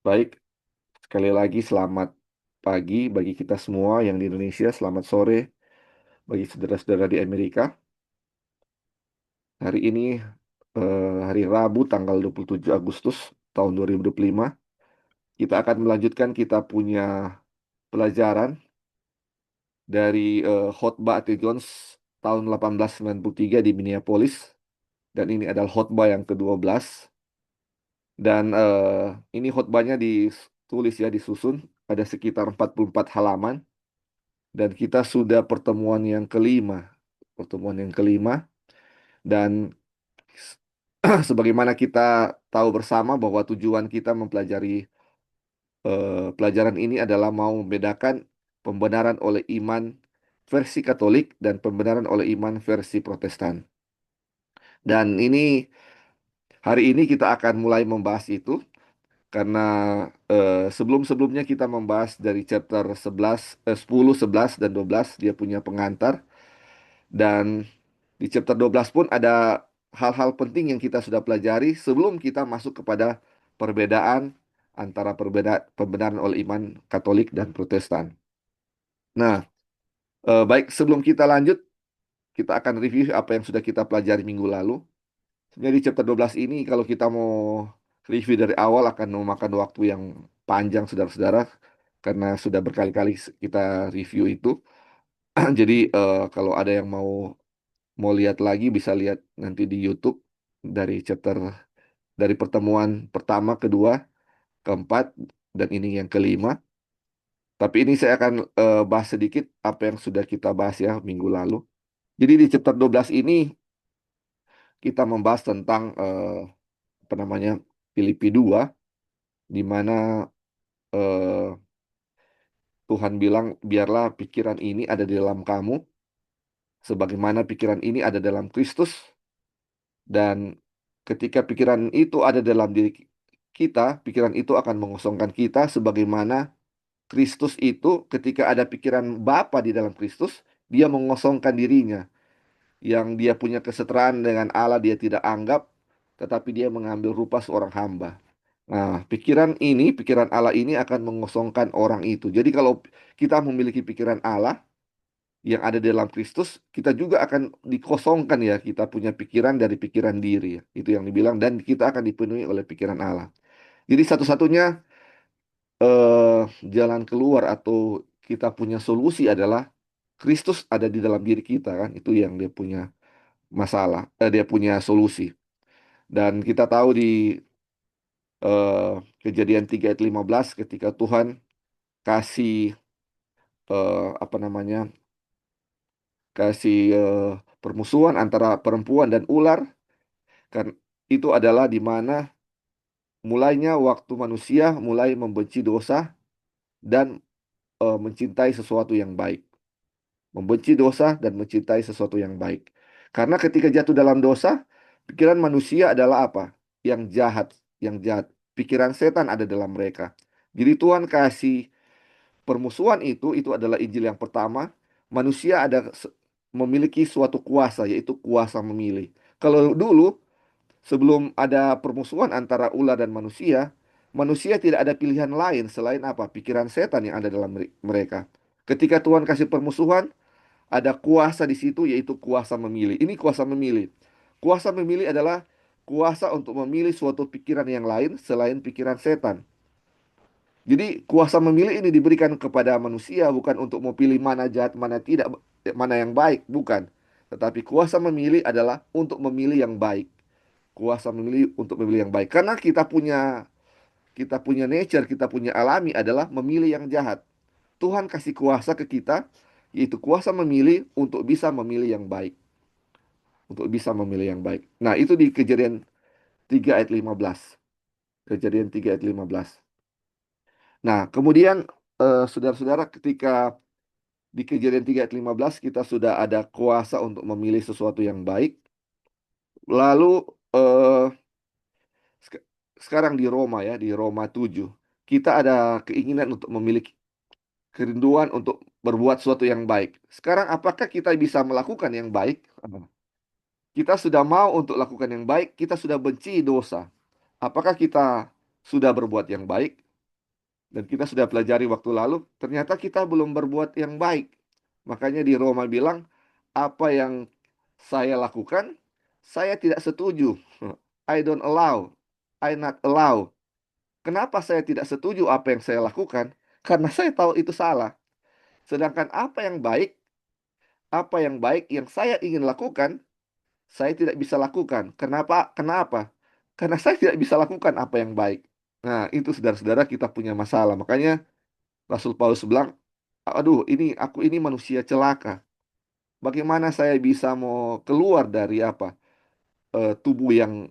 Baik, sekali lagi selamat pagi bagi kita semua yang di Indonesia, selamat sore bagi saudara-saudara di Amerika. Hari ini hari Rabu tanggal 27 Agustus tahun 2025. Kita akan melanjutkan kita punya pelajaran dari khotbah Ate Jones tahun 1893 di Minneapolis. Dan ini adalah khotbah yang ke-12. Dan ini khotbahnya ditulis ya, disusun. Ada sekitar 44 halaman. Dan kita sudah pertemuan yang kelima. Pertemuan yang kelima. Dan sebagaimana kita tahu bersama bahwa tujuan kita mempelajari pelajaran ini adalah mau membedakan pembenaran oleh iman versi Katolik dan pembenaran oleh iman versi Protestan. Dan ini hari ini kita akan mulai membahas itu karena sebelum-sebelumnya kita membahas dari chapter 10, 11 dan 12 dia punya pengantar. Dan di chapter 12 pun ada hal-hal penting yang kita sudah pelajari sebelum kita masuk kepada perbedaan antara pembenaran oleh iman Katolik dan Protestan. Nah, baik sebelum kita lanjut, kita akan review apa yang sudah kita pelajari minggu lalu. Sebenarnya di chapter 12 ini kalau kita mau review dari awal akan memakan waktu yang panjang, saudara-saudara, karena sudah berkali-kali kita review itu. Jadi kalau ada yang mau lihat lagi bisa lihat nanti di YouTube dari dari pertemuan pertama, kedua, keempat, dan ini yang kelima. Tapi ini saya akan bahas sedikit apa yang sudah kita bahas ya minggu lalu. Jadi di chapter 12 ini kita membahas tentang apa namanya Filipi 2 di mana eh, Tuhan bilang biarlah pikiran ini ada di dalam kamu sebagaimana pikiran ini ada dalam Kristus. Dan ketika pikiran itu ada dalam diri kita, pikiran itu akan mengosongkan kita sebagaimana Kristus itu ketika ada pikiran Bapa di dalam Kristus, dia mengosongkan dirinya. Yang dia punya kesetaraan dengan Allah dia tidak anggap, tetapi dia mengambil rupa seorang hamba. Nah, pikiran Allah ini akan mengosongkan orang itu. Jadi kalau kita memiliki pikiran Allah yang ada di dalam Kristus, kita juga akan dikosongkan ya, kita punya pikiran dari pikiran diri. Itu yang dibilang, dan kita akan dipenuhi oleh pikiran Allah. Jadi satu-satunya eh, jalan keluar atau kita punya solusi adalah Kristus ada di dalam diri kita kan. Itu yang dia punya masalah, dia punya solusi. Dan kita tahu di eh, Kejadian 3 ayat 15 ketika Tuhan kasih apa namanya? Kasih permusuhan antara perempuan dan ular kan, itu adalah di mana mulainya waktu manusia mulai membenci dosa dan mencintai sesuatu yang baik. Membenci dosa dan mencintai sesuatu yang baik. Karena ketika jatuh dalam dosa, pikiran manusia adalah apa? Yang jahat, yang jahat. Pikiran setan ada dalam mereka. Jadi Tuhan kasih permusuhan itu adalah Injil yang pertama. Manusia memiliki suatu kuasa, yaitu kuasa memilih. Kalau dulu sebelum ada permusuhan antara ular dan manusia, manusia tidak ada pilihan lain selain apa? Pikiran setan yang ada dalam mereka. Ketika Tuhan kasih permusuhan, ada kuasa di situ yaitu kuasa memilih. Ini kuasa memilih. Kuasa memilih adalah kuasa untuk memilih suatu pikiran yang lain selain pikiran setan. Jadi kuasa memilih ini diberikan kepada manusia bukan untuk mau pilih mana jahat, mana tidak, mana yang baik, bukan. Tetapi kuasa memilih adalah untuk memilih yang baik. Kuasa memilih untuk memilih yang baik. Karena kita punya nature, kita punya alami adalah memilih yang jahat. Tuhan kasih kuasa ke kita, yaitu kuasa memilih untuk bisa memilih yang baik. Untuk bisa memilih yang baik. Nah, itu di Kejadian 3 ayat 15. Kejadian 3 ayat 15. Nah, kemudian saudara-saudara ketika di Kejadian 3 ayat 15 kita sudah ada kuasa untuk memilih sesuatu yang baik. Lalu eh, sek- sekarang di Roma ya, di Roma 7 kita ada keinginan untuk memiliki kerinduan untuk berbuat sesuatu yang baik. Sekarang apakah kita bisa melakukan yang baik? Kita sudah mau untuk lakukan yang baik, kita sudah benci dosa. Apakah kita sudah berbuat yang baik? Dan kita sudah pelajari waktu lalu, ternyata kita belum berbuat yang baik. Makanya di Roma bilang, apa yang saya lakukan, saya tidak setuju. I don't allow. I not allow. Kenapa saya tidak setuju apa yang saya lakukan? Karena saya tahu itu salah. Sedangkan apa yang baik yang saya ingin lakukan, saya tidak bisa lakukan. Kenapa? Kenapa? Karena saya tidak bisa lakukan apa yang baik. Nah, itu saudara-saudara kita punya masalah. Makanya Rasul Paulus bilang, aduh, aku ini manusia celaka. Bagaimana saya bisa mau keluar dari apa? Tubuh yang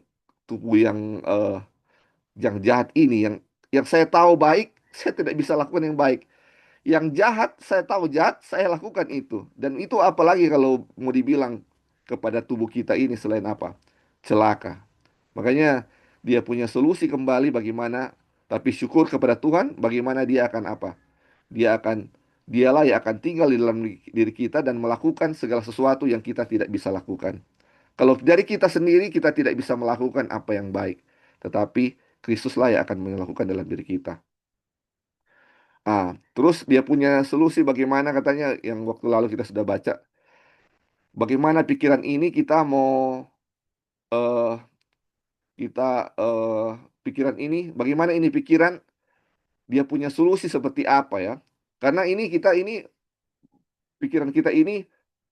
jahat ini, yang saya tahu baik, saya tidak bisa lakukan yang baik. Yang jahat, saya tahu jahat, saya lakukan itu. Dan itu apalagi kalau mau dibilang kepada tubuh kita ini selain apa? Celaka. Makanya dia punya solusi kembali bagaimana, tapi syukur kepada Tuhan, bagaimana dia akan apa? Dia akan Dialah yang akan tinggal di dalam diri kita dan melakukan segala sesuatu yang kita tidak bisa lakukan. Kalau dari kita sendiri kita tidak bisa melakukan apa yang baik, tetapi Kristuslah yang akan melakukan dalam diri kita. Terus dia punya solusi bagaimana katanya yang waktu lalu kita sudah baca. Bagaimana pikiran ini kita mau eh kita pikiran ini, bagaimana ini pikiran dia punya solusi seperti apa ya? Karena ini pikiran kita ini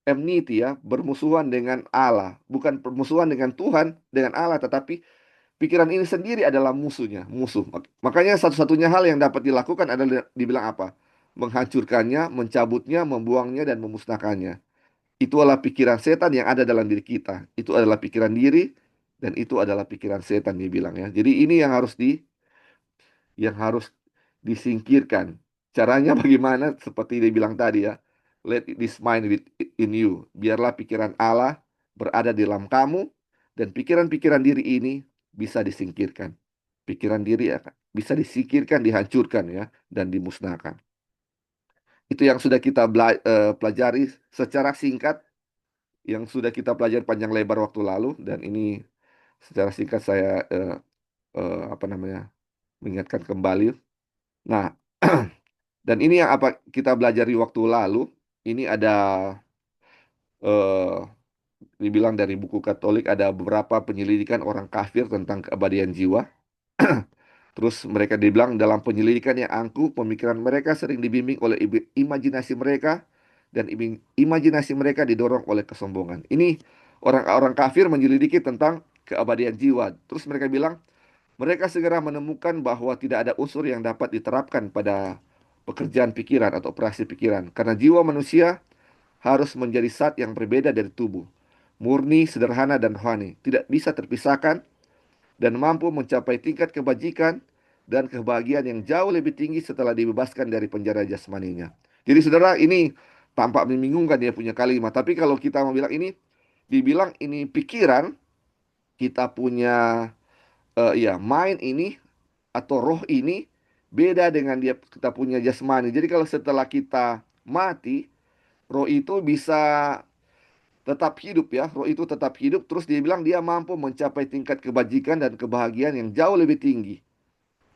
enmity ya, bermusuhan dengan Allah, bukan permusuhan dengan Tuhan, dengan Allah, tetapi pikiran ini sendiri adalah musuh. Makanya satu-satunya hal yang dapat dilakukan adalah dibilang apa? Menghancurkannya, mencabutnya, membuangnya, dan memusnahkannya. Itu adalah pikiran setan yang ada dalam diri kita. Itu adalah pikiran diri, dan itu adalah pikiran setan dibilang ya. Jadi ini yang harus disingkirkan. Caranya bagaimana? Seperti dia bilang tadi ya. Let this mind in you. Biarlah pikiran Allah berada di dalam kamu dan pikiran-pikiran diri ini bisa disingkirkan. Pikiran diri akan bisa disingkirkan, dihancurkan ya dan dimusnahkan. Itu yang sudah kita pelajari secara singkat, yang sudah kita pelajari panjang lebar waktu lalu dan ini secara singkat saya apa namanya mengingatkan kembali. Nah, dan ini yang apa kita belajar di waktu lalu, ini ada eh, dibilang dari buku Katolik ada beberapa penyelidikan orang kafir tentang keabadian jiwa. Terus mereka dibilang dalam penyelidikan yang angkuh, pemikiran mereka sering dibimbing oleh imajinasi mereka dan imajinasi mereka didorong oleh kesombongan. Ini orang-orang kafir menyelidiki tentang keabadian jiwa. Terus mereka bilang mereka segera menemukan bahwa tidak ada unsur yang dapat diterapkan pada pekerjaan pikiran atau operasi pikiran karena jiwa manusia harus menjadi zat yang berbeda dari tubuh, murni, sederhana, dan rohani, tidak bisa terpisahkan, dan mampu mencapai tingkat kebajikan dan kebahagiaan yang jauh lebih tinggi setelah dibebaskan dari penjara jasmaninya. Jadi saudara, ini tampak membingungkan dia punya kalimat, tapi kalau kita mau bilang ini, dibilang ini pikiran, kita punya ya mind ini atau roh ini beda dengan dia kita punya jasmani. Jadi kalau setelah kita mati, roh itu bisa tetap hidup ya. Roh itu tetap hidup. Terus dia bilang dia mampu mencapai tingkat kebajikan dan kebahagiaan yang jauh lebih tinggi.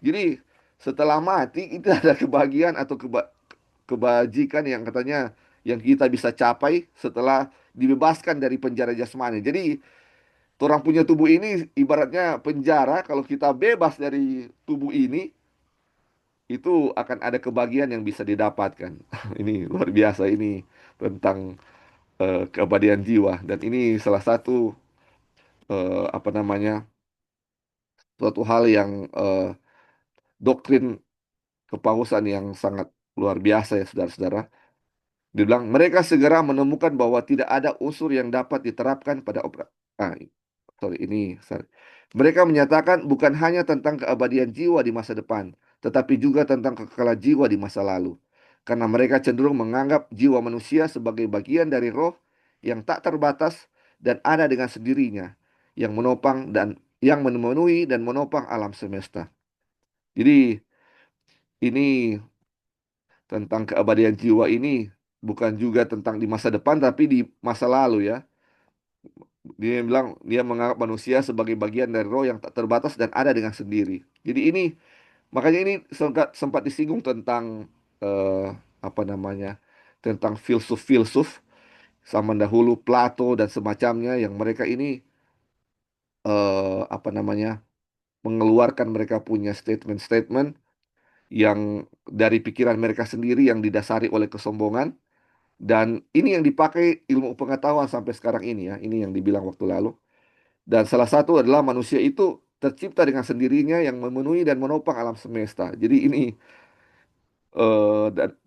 Jadi setelah mati itu ada kebahagiaan atau kebajikan yang katanya yang kita bisa capai setelah dibebaskan dari penjara jasmani. Jadi orang punya tubuh ini ibaratnya penjara. Kalau kita bebas dari tubuh ini, itu akan ada kebahagiaan yang bisa didapatkan. Ini luar biasa ini tentang keabadian jiwa dan ini salah satu apa namanya suatu hal yang doktrin kepausan yang sangat luar biasa ya saudara-saudara. Dia bilang mereka segera menemukan bahwa tidak ada unsur yang dapat diterapkan pada ah, sorry ini sorry. Mereka menyatakan bukan hanya tentang keabadian jiwa di masa depan, tetapi juga tentang kekekalan jiwa di masa lalu. Karena mereka cenderung menganggap jiwa manusia sebagai bagian dari roh yang tak terbatas dan ada dengan sendirinya, yang menopang dan yang memenuhi dan menopang alam semesta. Jadi ini tentang keabadian jiwa ini bukan juga tentang di masa depan tapi di masa lalu ya. Dia bilang dia menganggap manusia sebagai bagian dari roh yang tak terbatas dan ada dengan sendiri. Jadi ini Makanya ini sempat disinggung tentang apa namanya, tentang filsuf-filsuf zaman dahulu, Plato dan semacamnya, yang mereka ini apa namanya, mengeluarkan mereka punya statement-statement yang dari pikiran mereka sendiri yang didasari oleh kesombongan. Dan ini yang dipakai ilmu pengetahuan sampai sekarang ini ya. Ini yang dibilang waktu lalu. Dan salah satu adalah manusia itu tercipta dengan sendirinya yang memenuhi dan menopang alam semesta. Jadi ini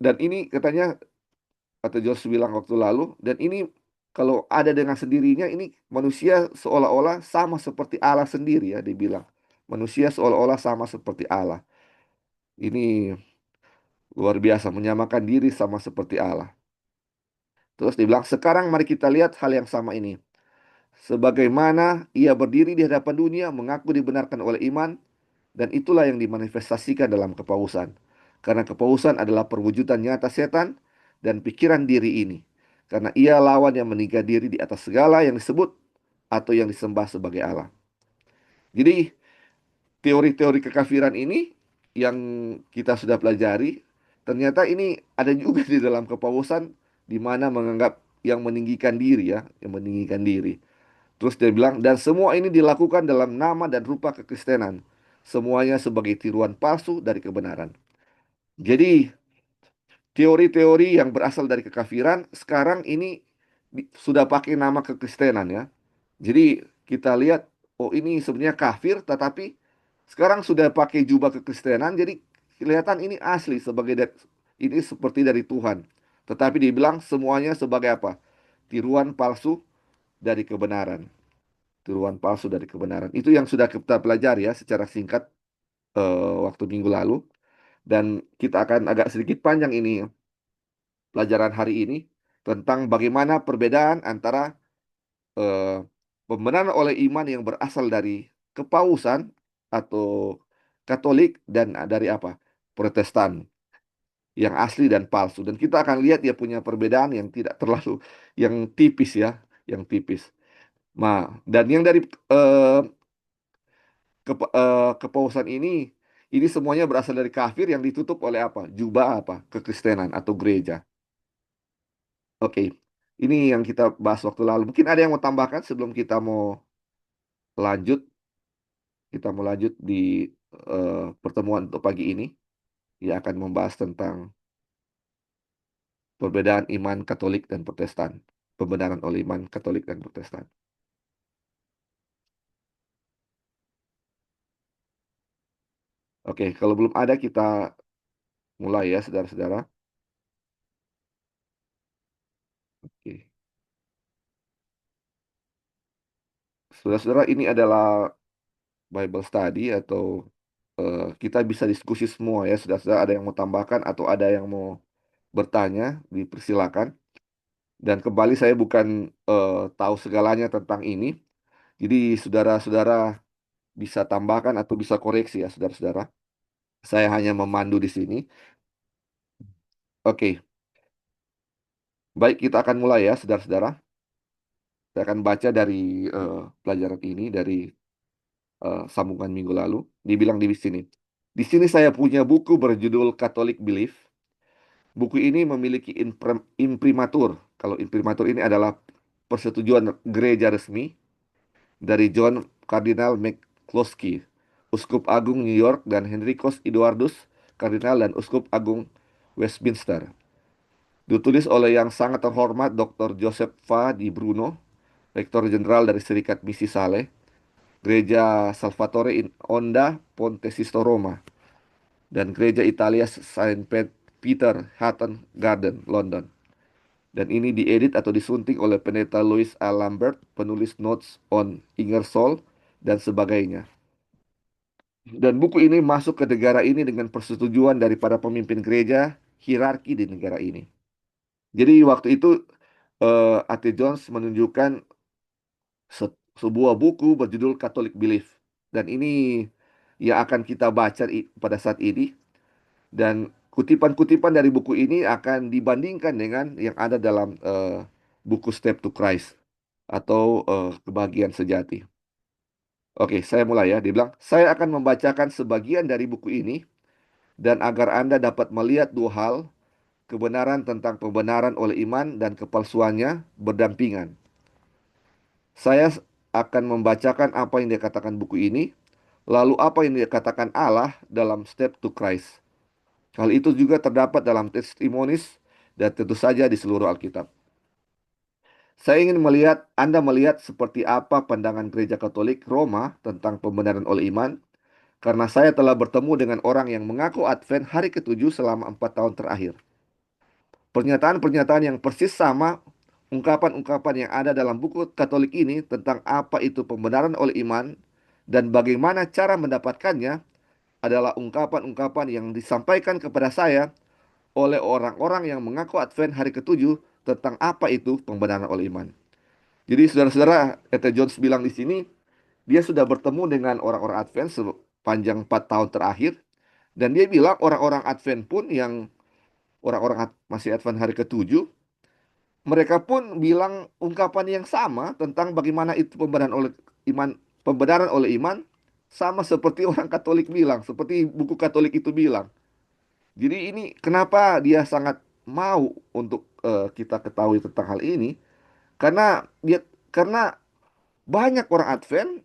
dan ini katanya, kata Josh bilang waktu lalu, dan ini kalau ada dengan sendirinya, ini manusia seolah-olah sama seperti Allah sendiri ya, dibilang. Manusia seolah-olah sama seperti Allah. Ini luar biasa, menyamakan diri sama seperti Allah. Terus dibilang, sekarang mari kita lihat hal yang sama ini. Sebagaimana ia berdiri di hadapan dunia, mengaku dibenarkan oleh iman, dan itulah yang dimanifestasikan dalam kepausan. Karena kepausan adalah perwujudan nyata setan dan pikiran diri ini. Karena ia lawan yang meninggikan diri di atas segala yang disebut atau yang disembah sebagai Allah. Jadi teori-teori kekafiran ini yang kita sudah pelajari, ternyata ini ada juga di dalam kepausan, di mana menganggap yang meninggikan diri ya, yang meninggikan diri. Terus dia bilang, dan semua ini dilakukan dalam nama dan rupa kekristenan. Semuanya sebagai tiruan palsu dari kebenaran. Jadi, teori-teori yang berasal dari kekafiran, sekarang ini sudah pakai nama kekristenan ya. Jadi, kita lihat, oh ini sebenarnya kafir, tetapi sekarang sudah pakai jubah kekristenan, jadi kelihatan ini asli sebagai ini seperti dari Tuhan. Tetapi dibilang semuanya sebagai apa? Tiruan palsu dari kebenaran. Tiruan palsu dari kebenaran. Itu yang sudah kita pelajari ya secara singkat waktu minggu lalu. Dan kita akan agak sedikit panjang ini pelajaran hari ini tentang bagaimana perbedaan antara eh, pembenaran oleh iman yang berasal dari kepausan atau Katolik dan dari apa? Protestan, yang asli dan palsu. Dan kita akan lihat dia punya perbedaan yang tidak terlalu, yang tipis ya, yang tipis. Nah, dan yang dari eh, kepausan ini semuanya berasal dari kafir yang ditutup oleh apa? Jubah apa? Kekristenan atau gereja. Oke, ini yang kita bahas waktu lalu. Mungkin ada yang mau tambahkan sebelum lanjut, kita mau lanjut di pertemuan untuk pagi ini, yang akan membahas tentang perbedaan iman Katolik dan Protestan, pembenaran oleh iman Katolik dan Protestan. Oke, kalau belum ada kita mulai ya, saudara-saudara. Oke. Saudara-saudara, ini adalah Bible study atau kita bisa diskusi semua ya. Saudara-saudara ada yang mau tambahkan atau ada yang mau bertanya, dipersilakan. Dan kembali saya bukan tahu segalanya tentang ini. Jadi saudara-saudara bisa tambahkan atau bisa koreksi ya saudara-saudara. Saya hanya memandu di sini. Oke, baik kita akan mulai ya saudara-saudara. Saya akan baca dari pelajaran ini dari sambungan minggu lalu. Dibilang di sini. Di sini saya punya buku berjudul Catholic Belief. Buku ini memiliki imprimatur. Kalau imprimatur ini adalah persetujuan gereja resmi dari John Kardinal McCloskey, Uskup Agung New York, dan Henricus Eduardus, Kardinal dan Uskup Agung Westminster. Ditulis oleh yang sangat terhormat Dr. Joseph Fa di Bruno, Rektor Jenderal dari Serikat Misi Saleh, Gereja Salvatore in Onda, Ponte Sisto Roma, dan Gereja Italia Saint Peter, Hatton Garden, London. Dan ini diedit atau disunting oleh pendeta Louis A. Lambert, penulis Notes on Ingersoll, dan sebagainya. Dan buku ini masuk ke negara ini dengan persetujuan daripada pemimpin gereja hierarki di negara ini. Jadi waktu itu A.T. Jones menunjukkan sebuah buku berjudul Catholic Belief. Dan ini yang akan kita baca pada saat ini. Dan kutipan-kutipan dari buku ini akan dibandingkan dengan yang ada dalam buku Step to Christ atau kebahagiaan sejati. Oke, saya mulai ya. Dia bilang, saya akan membacakan sebagian dari buku ini dan agar Anda dapat melihat dua hal, kebenaran tentang pembenaran oleh iman dan kepalsuannya berdampingan. Saya akan membacakan apa yang dikatakan buku ini, lalu apa yang dikatakan Allah dalam Step to Christ. Hal itu juga terdapat dalam Testimonies dan tentu saja di seluruh Alkitab. Saya ingin Anda melihat seperti apa pandangan Gereja Katolik Roma tentang pembenaran oleh iman, karena saya telah bertemu dengan orang yang mengaku Advent hari ketujuh selama 4 tahun terakhir. Pernyataan-pernyataan yang persis sama, ungkapan-ungkapan yang ada dalam buku Katolik ini tentang apa itu pembenaran oleh iman dan bagaimana cara mendapatkannya adalah ungkapan-ungkapan yang disampaikan kepada saya oleh orang-orang yang mengaku Advent hari ketujuh tentang apa itu pembenaran oleh iman. Jadi saudara-saudara, Ete Jones bilang di sini, dia sudah bertemu dengan orang-orang Advent sepanjang 4 tahun terakhir, dan dia bilang orang-orang Advent pun yang masih Advent hari ketujuh, mereka pun bilang ungkapan yang sama tentang bagaimana itu pembenaran oleh iman, sama seperti orang Katolik bilang, seperti buku Katolik itu bilang. Jadi ini kenapa dia sangat mau untuk kita ketahui tentang hal ini, karena banyak orang Advent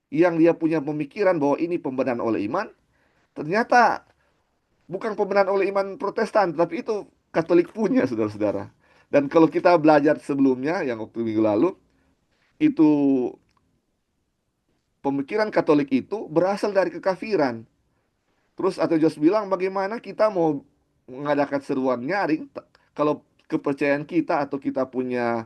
yang dia punya pemikiran bahwa ini pembenaran oleh iman, ternyata bukan pembenaran oleh iman Protestan, tapi itu Katolik punya, saudara-saudara. Dan kalau kita belajar sebelumnya, yang waktu minggu lalu, itu pemikiran Katolik itu berasal dari kekafiran. Terus atau Jos bilang, bagaimana kita mau mengadakan seruan nyaring kalau kepercayaan kita atau kita punya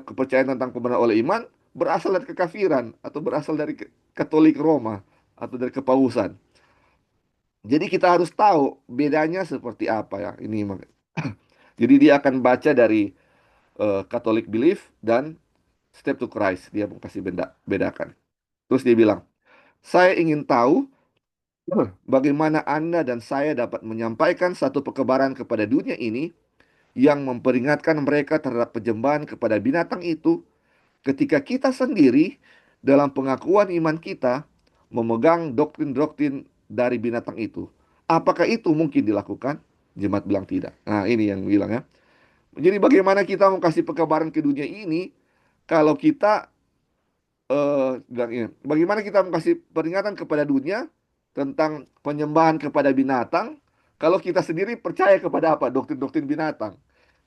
kepercayaan tentang pembenaran oleh iman berasal dari kekafiran atau berasal dari Katolik Roma atau dari kepausan. Jadi kita harus tahu bedanya seperti apa ya. Jadi dia akan baca dari Catholic Belief dan Step to Christ. Dia mau kasih bedakan. Terus dia bilang, saya ingin tahu bagaimana Anda dan saya dapat menyampaikan satu kebenaran kepada dunia ini yang memperingatkan mereka terhadap penyembahan kepada binatang itu ketika kita sendiri dalam pengakuan iman kita memegang doktrin-doktrin dari binatang itu. Apakah itu mungkin dilakukan? Jemaat bilang tidak. Nah, ini yang bilang ya. Jadi bagaimana kita mau kasih pekabaran ke dunia ini kalau kita bilang ini, bagaimana kita mau kasih peringatan kepada dunia tentang penyembahan kepada binatang kalau kita sendiri percaya kepada apa? Doktrin-doktrin binatang.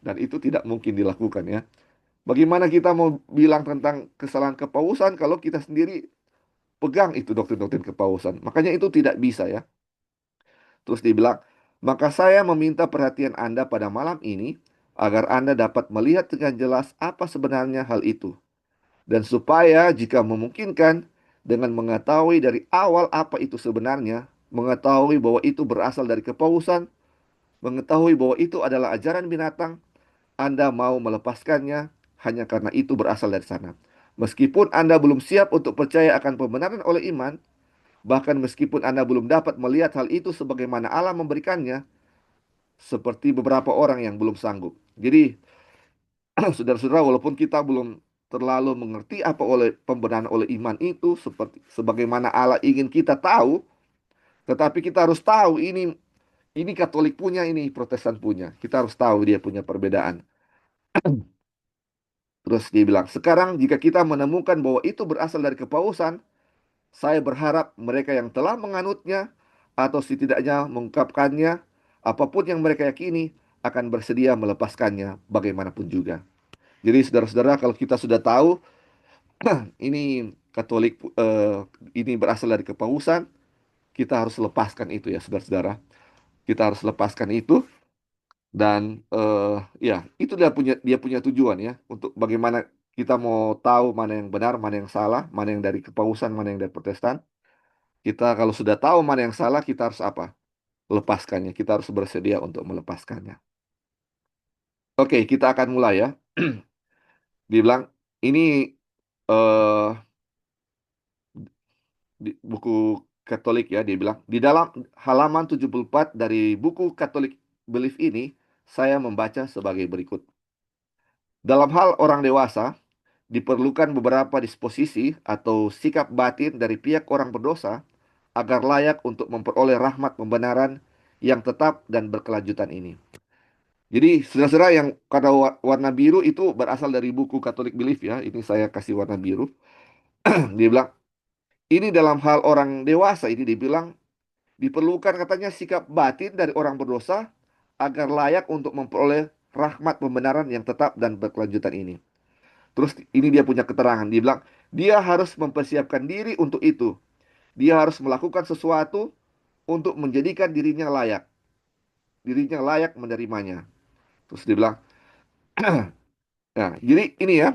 Dan itu tidak mungkin dilakukan ya. Bagaimana kita mau bilang tentang kesalahan kepausan kalau kita sendiri pegang itu doktrin-doktrin kepausan? Makanya itu tidak bisa ya. Terus dibilang, maka saya meminta perhatian Anda pada malam ini agar Anda dapat melihat dengan jelas apa sebenarnya hal itu. Dan supaya jika memungkinkan dengan mengetahui dari awal apa itu sebenarnya, mengetahui bahwa itu berasal dari kepausan, mengetahui bahwa itu adalah ajaran binatang, Anda mau melepaskannya hanya karena itu berasal dari sana. Meskipun Anda belum siap untuk percaya akan pembenaran oleh iman, bahkan meskipun Anda belum dapat melihat hal itu sebagaimana Allah memberikannya, seperti beberapa orang yang belum sanggup. Jadi, saudara-saudara, walaupun kita belum terlalu mengerti apa pembenaran oleh iman itu seperti sebagaimana Allah ingin kita tahu, tetapi kita harus tahu ini Katolik punya, ini Protestan punya. Kita harus tahu dia punya perbedaan. Terus dia bilang, sekarang jika kita menemukan bahwa itu berasal dari kepausan, saya berharap mereka yang telah menganutnya atau setidaknya mengungkapkannya, apapun yang mereka yakini, akan bersedia melepaskannya bagaimanapun juga. Jadi saudara-saudara, kalau kita sudah tahu ini Katolik ini berasal dari kepausan, kita harus lepaskan itu ya saudara-saudara. Kita harus lepaskan itu dan ya itu dia punya tujuan ya untuk bagaimana kita mau tahu mana yang benar, mana yang salah, mana yang dari kepausan, mana yang dari Protestan. Kita kalau sudah tahu mana yang salah, kita harus apa? Lepaskannya. Kita harus bersedia untuk melepaskannya. Oke, kita akan mulai ya. Dia bilang ini eh di buku Katolik ya, dia bilang di dalam halaman 74 dari buku Katolik Belief ini saya membaca sebagai berikut. Dalam hal orang dewasa, diperlukan beberapa disposisi atau sikap batin dari pihak orang berdosa agar layak untuk memperoleh rahmat pembenaran yang tetap dan berkelanjutan ini. Jadi, saudara-saudara yang kata warna biru itu berasal dari buku Catholic Belief ya. Ini saya kasih warna biru. Dia bilang, ini dalam hal orang dewasa ini dibilang diperlukan katanya sikap batin dari orang berdosa agar layak untuk memperoleh rahmat pembenaran yang tetap dan berkelanjutan ini. Terus ini dia punya keterangan. Dia bilang, dia harus mempersiapkan diri untuk itu. Dia harus melakukan sesuatu untuk menjadikan dirinya layak menerimanya. Terus dia bilang, nah, jadi ini ya,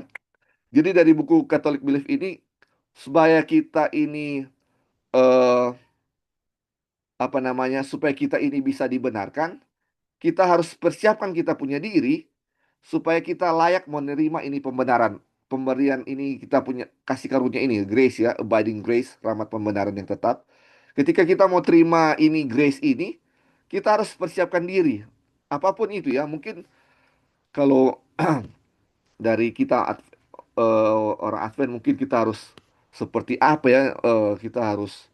jadi dari buku Catholic Belief ini, supaya kita ini, eh, apa namanya, supaya kita ini bisa dibenarkan, kita harus persiapkan kita punya diri, supaya kita layak menerima ini pembenaran. Pemberian ini kita punya kasih karunia ini, grace ya, abiding grace, rahmat pembenaran yang tetap. Ketika kita mau terima ini grace ini, kita harus persiapkan diri. Apapun itu ya, mungkin kalau dari kita orang Advent mungkin kita harus seperti apa ya? Kita harus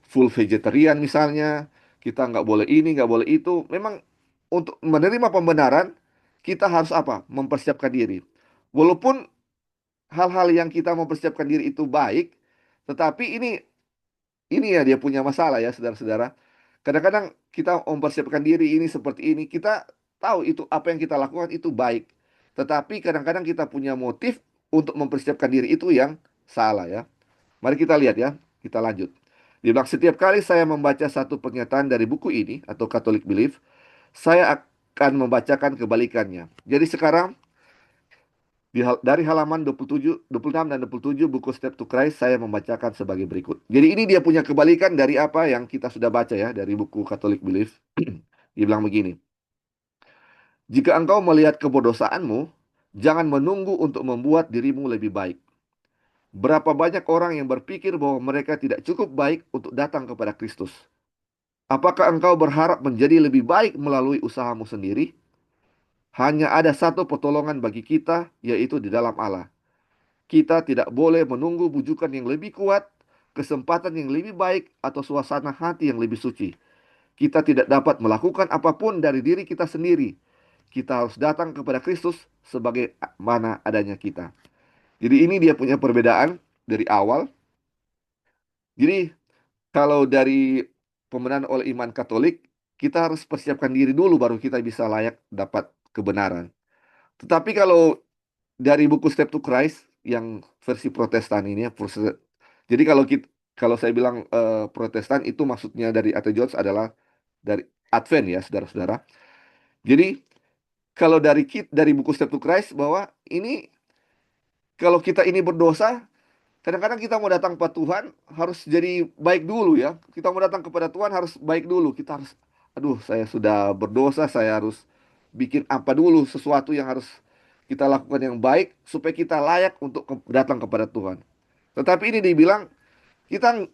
full vegetarian misalnya. Kita nggak boleh ini, nggak boleh itu. Memang untuk menerima pembenaran kita harus apa? Mempersiapkan diri. Walaupun hal-hal yang kita mempersiapkan diri itu baik, tetapi ini ya dia punya masalah ya saudara-saudara. Kadang-kadang kita mempersiapkan diri ini seperti ini, kita tahu itu apa yang kita lakukan itu baik. Tetapi kadang-kadang kita punya motif untuk mempersiapkan diri itu yang salah ya. Mari kita lihat ya, kita lanjut. Dia bilang, setiap kali saya membaca satu pernyataan dari buku ini atau Catholic Belief, saya akan membacakan kebalikannya. Jadi sekarang dari halaman 27, 26 dan 27 buku Step to Christ saya membacakan sebagai berikut. Jadi ini dia punya kebalikan dari apa yang kita sudah baca ya dari buku Catholic Belief. Dia bilang begini, jika engkau melihat kebodosaanmu, jangan menunggu untuk membuat dirimu lebih baik. Berapa banyak orang yang berpikir bahwa mereka tidak cukup baik untuk datang kepada Kristus. Apakah engkau berharap menjadi lebih baik melalui usahamu sendiri? Hanya ada satu pertolongan bagi kita, yaitu di dalam Allah. Kita tidak boleh menunggu bujukan yang lebih kuat, kesempatan yang lebih baik, atau suasana hati yang lebih suci. Kita tidak dapat melakukan apapun dari diri kita sendiri. Kita harus datang kepada Kristus sebagai mana adanya kita. Jadi ini dia punya perbedaan dari awal. Jadi kalau dari pembenaran oleh iman Katolik, kita harus persiapkan diri dulu baru kita bisa layak dapat kebenaran. Tetapi kalau dari buku Step to Christ yang versi Protestan ini ya, jadi kalau saya bilang Protestan itu maksudnya dari A.T. Jones adalah dari Advent ya, saudara-saudara. Jadi kalau dari buku Step to Christ bahwa ini kalau kita ini berdosa, kadang-kadang kita mau datang kepada Tuhan harus jadi baik dulu ya. Kita mau datang kepada Tuhan harus baik dulu. Kita harus, aduh, saya sudah berdosa, saya harus bikin apa dulu sesuatu yang harus kita lakukan yang baik supaya kita layak untuk datang kepada Tuhan. Tetapi ini dibilang kita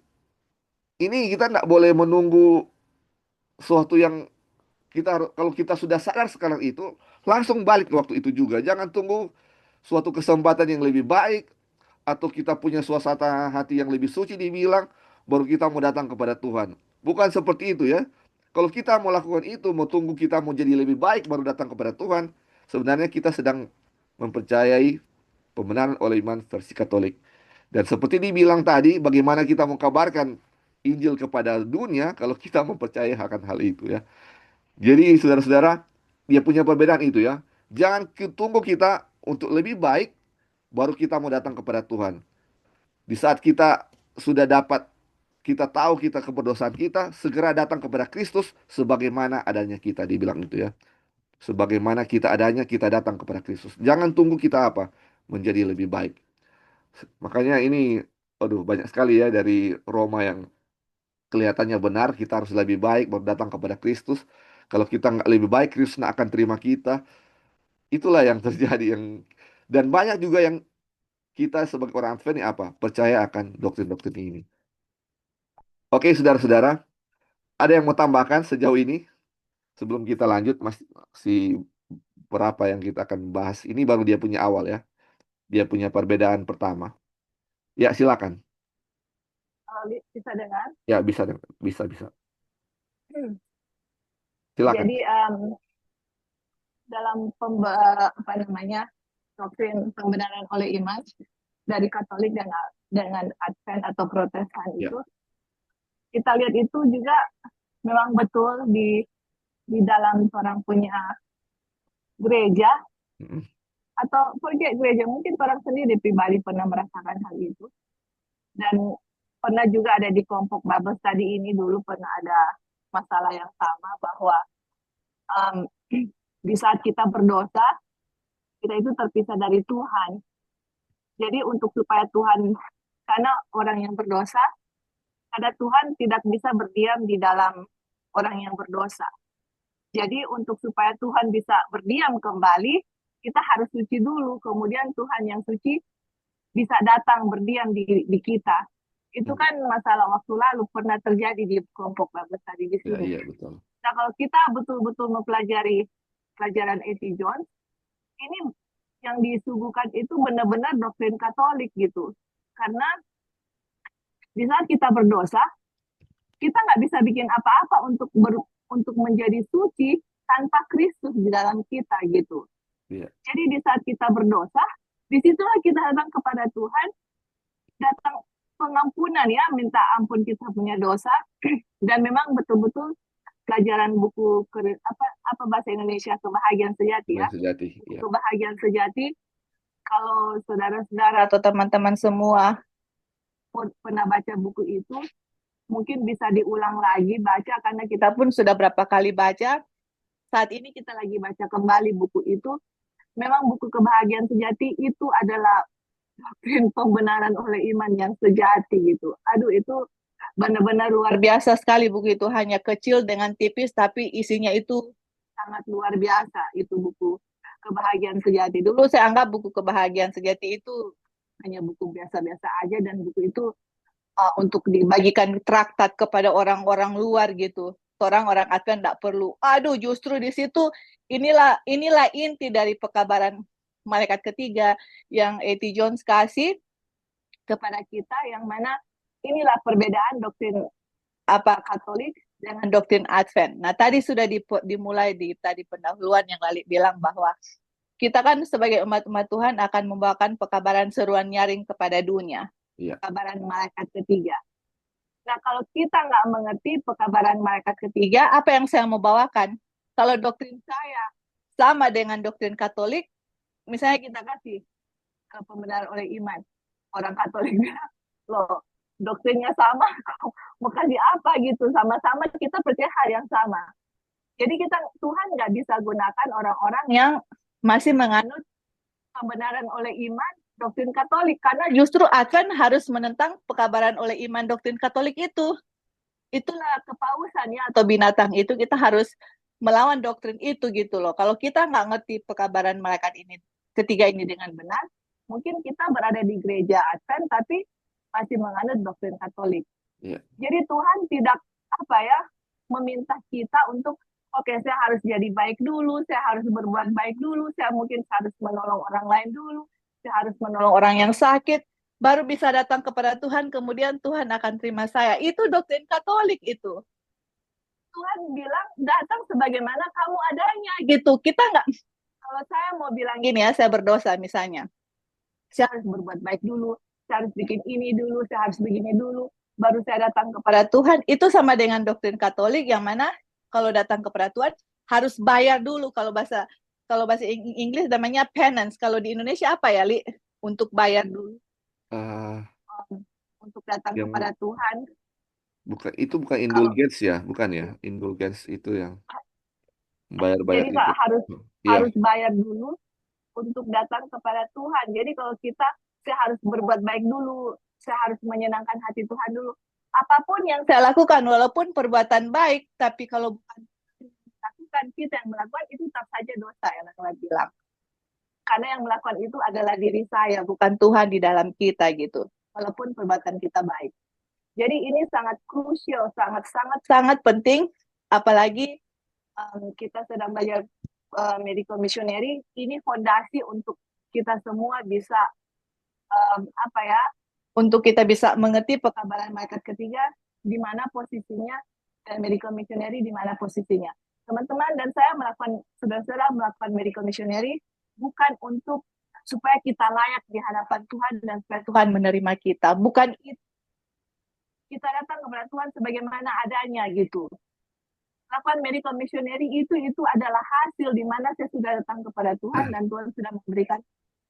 kita nggak boleh menunggu sesuatu yang kalau kita sudah sadar sekarang itu langsung balik ke waktu itu juga. Jangan tunggu suatu kesempatan yang lebih baik atau kita punya suasana hati yang lebih suci dibilang baru kita mau datang kepada Tuhan. Bukan seperti itu ya. Kalau kita mau lakukan itu, mau tunggu kita mau jadi lebih baik baru datang kepada Tuhan, sebenarnya kita sedang mempercayai pembenaran oleh iman versi Katolik. Dan seperti dibilang tadi, bagaimana kita mengkabarkan Injil kepada dunia kalau kita mempercayai akan hal itu ya. Jadi saudara-saudara, dia punya perbedaan itu ya. Jangan tunggu kita untuk lebih baik baru kita mau datang kepada Tuhan. Di saat kita sudah dapat, kita tahu kita keberdosaan kita, segera datang kepada Kristus sebagaimana adanya kita, dibilang itu ya. Sebagaimana kita adanya, kita datang kepada Kristus. Jangan tunggu kita apa? Menjadi lebih baik. Makanya ini, aduh banyak sekali ya dari Roma yang kelihatannya benar, kita harus lebih baik baru datang kepada Kristus. Kalau kita nggak lebih baik, Kristus nggak akan terima kita. Itulah yang terjadi. Dan banyak juga yang kita sebagai orang Advent ini apa? Percaya akan doktrin-doktrin ini. Oke, saudara-saudara, ada yang mau tambahkan sejauh ini sebelum kita lanjut masih berapa yang kita akan bahas. Ini baru dia punya awal ya. Dia punya perbedaan pertama. Ya, silakan. Bisa dengar? Ya, bisa, bisa, bisa. Hmm. Silakan. Jadi dalam apa namanya doktrin pembenaran oleh iman dari Katolik dengan Advent atau Protestan Ya. itu kita lihat itu juga memang betul di dalam orang punya gereja Mm-mm. atau forget gereja mungkin orang sendiri pribadi pernah merasakan hal itu dan pernah juga ada di kelompok Bible study ini dulu pernah ada masalah yang sama bahwa um, di saat kita berdosa kita itu terpisah dari Tuhan. Jadi untuk supaya Tuhan karena orang yang berdosa ada Tuhan tidak bisa berdiam di dalam orang yang berdosa. Jadi untuk supaya Tuhan bisa berdiam kembali, kita harus suci dulu. Kemudian Tuhan yang suci bisa datang berdiam di kita. Itu Mm. kan masalah waktu lalu pernah terjadi di kelompok Babes tadi di Ya, sini. iya, betul. Nah kalau kita betul-betul mempelajari pelajaran A.T. Jones, ini yang disuguhkan itu benar-benar doktrin Katolik gitu. Karena di saat kita berdosa, kita nggak bisa bikin apa-apa untuk menjadi suci tanpa Kristus di dalam kita gitu. Iya. Jadi di saat kita berdosa, disitulah kita datang kepada Tuhan, datang pengampunan ya, minta ampun kita punya dosa, dan memang betul-betul pelajaran buku apa apa bahasa Indonesia kebahagiaan sejati Teman ya, sejati. buku Ya. kebahagiaan sejati. Kalau saudara-saudara atau teman-teman semua pernah baca buku itu, mungkin bisa diulang lagi baca karena kita pun sudah berapa kali baca. Saat ini kita lagi baca kembali buku itu. Memang buku kebahagiaan sejati itu adalah doktrin pembenaran oleh iman yang sejati gitu. Aduh itu benar-benar luar biasa sekali buku itu hanya kecil dengan tipis tapi isinya itu sangat luar biasa itu buku kebahagiaan sejati. Dulu saya anggap buku kebahagiaan sejati itu hanya buku biasa-biasa aja dan buku itu untuk dibagikan traktat kepada orang-orang luar gitu. Orang-orang Advent tidak perlu. Aduh, justru di situ inilah inti dari pekabaran malaikat ketiga yang A.T. Jones kasih kepada kita, yang mana inilah perbedaan doktrin apa Katolik dengan doktrin Advent. Nah, tadi sudah dimulai di tadi pendahuluan yang Lali bilang bahwa kita kan sebagai umat-umat Tuhan akan membawakan pekabaran seruan nyaring kepada dunia, Iya. pekabaran malaikat ketiga. Nah, kalau kita nggak mengerti pekabaran malaikat ketiga, apa yang saya mau bawakan? Kalau doktrin saya sama dengan doktrin Katolik, misalnya kita kasih ke pembenaran oleh iman, orang Katolik bilang, loh, doktrinnya sama, mau kasih apa gitu, sama-sama kita percaya hal yang sama. Jadi kita Tuhan nggak bisa gunakan orang-orang yang masih menganut pembenaran oleh iman doktrin Katolik karena justru Advent harus menentang pekabaran oleh iman doktrin Katolik itu. Itulah kepausan ya atau binatang itu kita harus melawan doktrin itu gitu loh. Kalau kita nggak ngerti pekabaran malaikat ini ketiga ini dengan benar, mungkin kita berada di gereja Advent tapi masih menganut doktrin Katolik. Iya. Jadi Tuhan tidak apa ya meminta kita untuk oke saya harus jadi baik dulu, saya harus berbuat baik dulu, saya mungkin harus menolong orang lain dulu, saya harus menolong orang yang sakit, baru bisa datang kepada Tuhan, kemudian Tuhan akan terima saya. Itu doktrin Katolik itu. Tuhan bilang datang sebagaimana kamu adanya gitu. Kita nggak, kalau saya mau bilang gini ya, saya berdosa misalnya, saya harus berbuat baik dulu, saya harus bikin ini dulu, saya harus begini dulu, baru saya datang kepada Tuhan. Itu sama dengan doktrin Katolik yang mana kalau datang kepada Tuhan harus bayar dulu. Kalau bahasa Inggris namanya penance. Kalau di Indonesia apa ya, Li? Untuk bayar dulu Ah, untuk datang yang kepada Tuhan. bukan itu, bukan Kalau indulgence ya, bukan ya? Indulgence itu yang bayar-bayar jadi itu. harus Iya, harus bayar dulu untuk datang kepada Tuhan. Jadi kalau kita saya harus berbuat baik dulu, saya harus menyenangkan hati Tuhan dulu. Apapun yang saya lakukan, walaupun perbuatan baik, tapi kalau bukan lakukan kita yang melakukan itu tetap saja dosa yang Allah bilang. Karena yang melakukan itu adalah diri saya, bukan Tuhan di dalam kita gitu. Walaupun perbuatan kita baik. Jadi ini sangat krusial, sangat sangat sangat penting. Apalagi kita sedang belajar medical missionary, ini fondasi untuk kita semua bisa apa ya untuk kita bisa mengerti pekabaran malaikat ketiga di mana posisinya dan medical missionary di mana posisinya. Teman-teman dan saya melakukan, saudara-saudara melakukan medical missionary bukan untuk supaya kita layak di hadapan Tuhan dan supaya Tuhan menerima kita. Bukan itu, kita datang kepada Tuhan sebagaimana adanya gitu. Lakukan medical missionary itu adalah hasil di mana saya sudah datang kepada Tuhan dan Tuhan sudah memberikan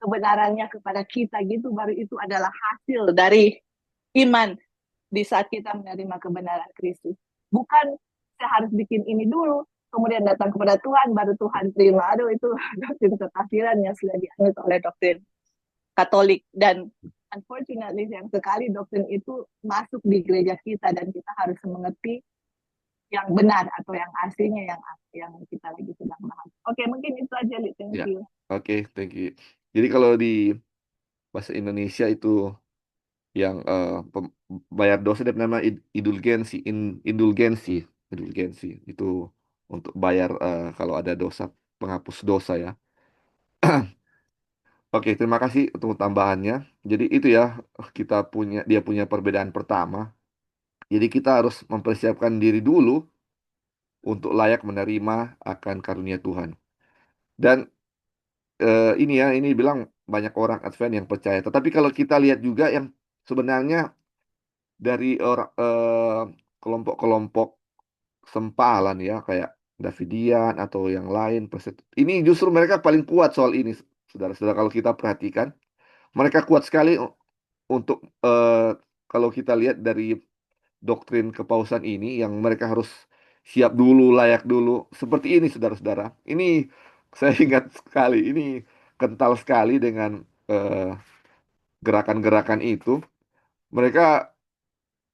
kebenarannya kepada kita gitu, baru itu adalah hasil dari iman di saat kita menerima kebenaran Kristus. Bukan saya harus bikin ini dulu, kemudian datang kepada Tuhan, baru Tuhan terima. Aduh, itu doktrin kekafiran yang sudah dianut oleh doktrin Katolik. Dan unfortunately, yang sekali doktrin itu masuk di gereja kita dan kita harus mengerti yang benar atau yang aslinya yang kita lagi sedang bahas. Oke, mungkin itu aja, Li. Thank Ya, you. oke, thank you. Jadi kalau di bahasa Indonesia itu yang bayar dosa dia nama indulgensi, indulgensi, indulgensi itu untuk bayar kalau ada dosa, penghapus dosa ya. Oke, terima kasih untuk tambahannya. Jadi itu ya dia punya perbedaan pertama. Jadi kita harus mempersiapkan diri dulu untuk layak menerima akan karunia Tuhan. Dan ini bilang banyak orang Advent yang percaya. Tetapi kalau kita lihat juga yang sebenarnya dari orang kelompok-kelompok sempalan ya kayak Davidian atau yang lain ini justru mereka paling kuat soal ini, saudara-saudara. Kalau kita perhatikan, mereka kuat sekali untuk kalau kita lihat dari doktrin kepausan ini yang mereka harus siap dulu, layak dulu. Seperti ini, saudara-saudara. Ini saya ingat sekali, ini kental sekali dengan eh, gerakan-gerakan itu. Mereka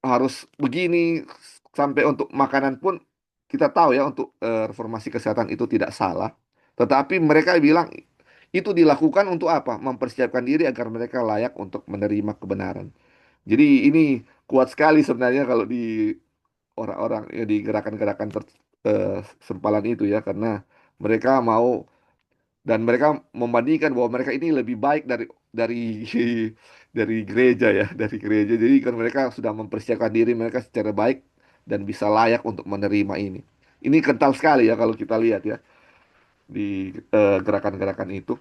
harus begini sampai untuk makanan pun kita tahu ya untuk reformasi kesehatan itu tidak salah. Tetapi mereka bilang itu dilakukan untuk apa? Mempersiapkan diri agar mereka layak untuk menerima kebenaran. Jadi ini kuat sekali sebenarnya kalau di orang-orang ya, di gerakan-gerakan sempalan itu ya karena mereka mau dan mereka membandingkan bahwa mereka ini lebih baik dari dari gereja ya, dari gereja. Jadi kan mereka sudah mempersiapkan diri mereka secara baik dan bisa layak untuk menerima ini. Ini kental sekali ya kalau kita lihat ya di gerakan-gerakan itu.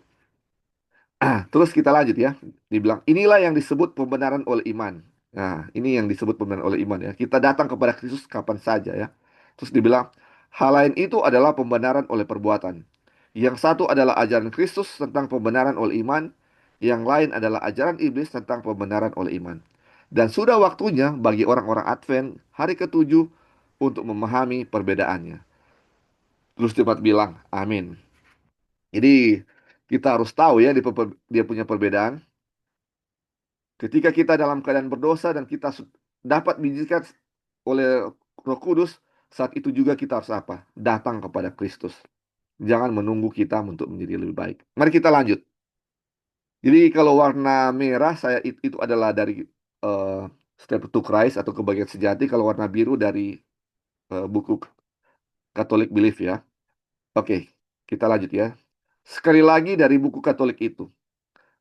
Terus kita lanjut ya. Dibilang, inilah yang disebut pembenaran oleh iman. Nah, ini yang disebut pembenaran oleh iman ya. Kita datang kepada Kristus kapan saja ya. Terus dibilang, hal lain itu adalah pembenaran oleh perbuatan. Yang satu adalah ajaran Kristus tentang pembenaran oleh iman. Yang lain adalah ajaran iblis tentang pembenaran oleh iman. Dan sudah waktunya bagi orang-orang Advent hari ketujuh untuk memahami perbedaannya. Terus jemaat bilang, amin. Jadi kita harus tahu ya dia punya perbedaan. Ketika kita dalam keadaan berdosa dan kita dapat diizinkan oleh Roh Kudus, saat itu juga kita harus apa? Datang kepada Kristus. Jangan menunggu kita untuk menjadi lebih baik. Mari kita lanjut. Jadi kalau warna merah itu adalah dari eh, Step to Christ atau kebahagiaan sejati. Kalau warna biru dari buku Catholic Belief ya. Oke, kita lanjut ya. Sekali lagi dari buku Katolik itu.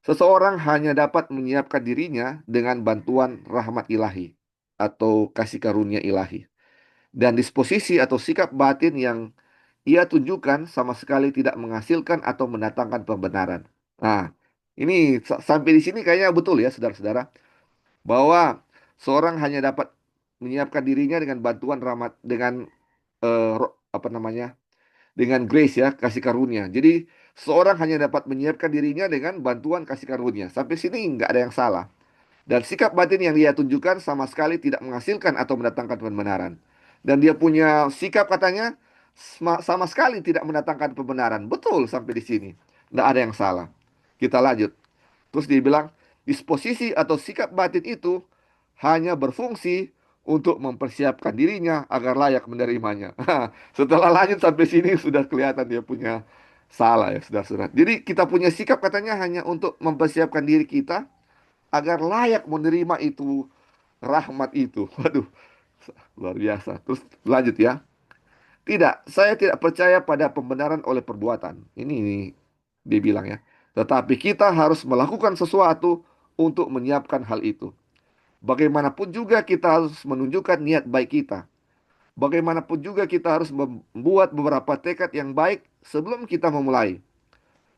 Seseorang hanya dapat menyiapkan dirinya dengan bantuan rahmat ilahi atau kasih karunia ilahi. Dan disposisi atau sikap batin yang ia tunjukkan sama sekali tidak menghasilkan atau mendatangkan pembenaran. Nah, ini sampai di sini kayaknya betul ya, saudara-saudara, bahwa seorang hanya dapat menyiapkan dirinya dengan bantuan rahmat dengan apa namanya? Dengan grace ya, kasih karunia. Jadi seorang hanya dapat menyiapkan dirinya dengan bantuan kasih karunia. Sampai sini nggak ada yang salah. Dan sikap batin yang dia tunjukkan sama sekali tidak menghasilkan atau mendatangkan pembenaran. Dan dia punya sikap katanya sama sekali tidak mendatangkan pembenaran. Betul sampai di sini. Nggak ada yang salah. Kita lanjut. Terus dia bilang, disposisi atau sikap batin itu hanya berfungsi untuk mempersiapkan dirinya agar layak menerimanya. Setelah lanjut sampai sini sudah kelihatan dia punya salah ya, sudah. Jadi kita punya sikap katanya hanya untuk mempersiapkan diri kita agar layak menerima itu rahmat itu. Waduh, luar biasa. Terus lanjut ya. Tidak, saya tidak percaya pada pembenaran oleh perbuatan. Ini dia bilang ya. Tetapi kita harus melakukan sesuatu untuk menyiapkan hal itu. Bagaimanapun juga kita harus menunjukkan niat baik kita. Bagaimanapun juga kita harus membuat beberapa tekad yang baik sebelum kita memulai.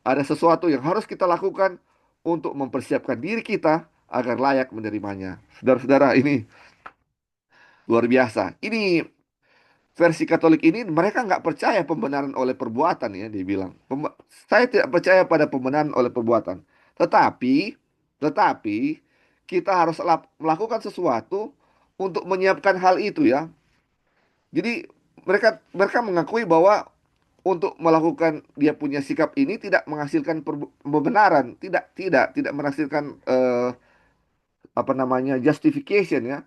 Ada sesuatu yang harus kita lakukan untuk mempersiapkan diri kita agar layak menerimanya. Saudara-saudara, ini luar biasa. Ini versi Katolik ini mereka nggak percaya pembenaran oleh perbuatan ya, dia bilang. Saya tidak percaya pada pembenaran oleh perbuatan. Tetapi, tetapi kita harus melakukan sesuatu untuk menyiapkan hal itu ya. Jadi mereka mereka mengakui bahwa untuk melakukan dia punya sikap ini tidak menghasilkan pembenaran, tidak menghasilkan apa namanya justification ya.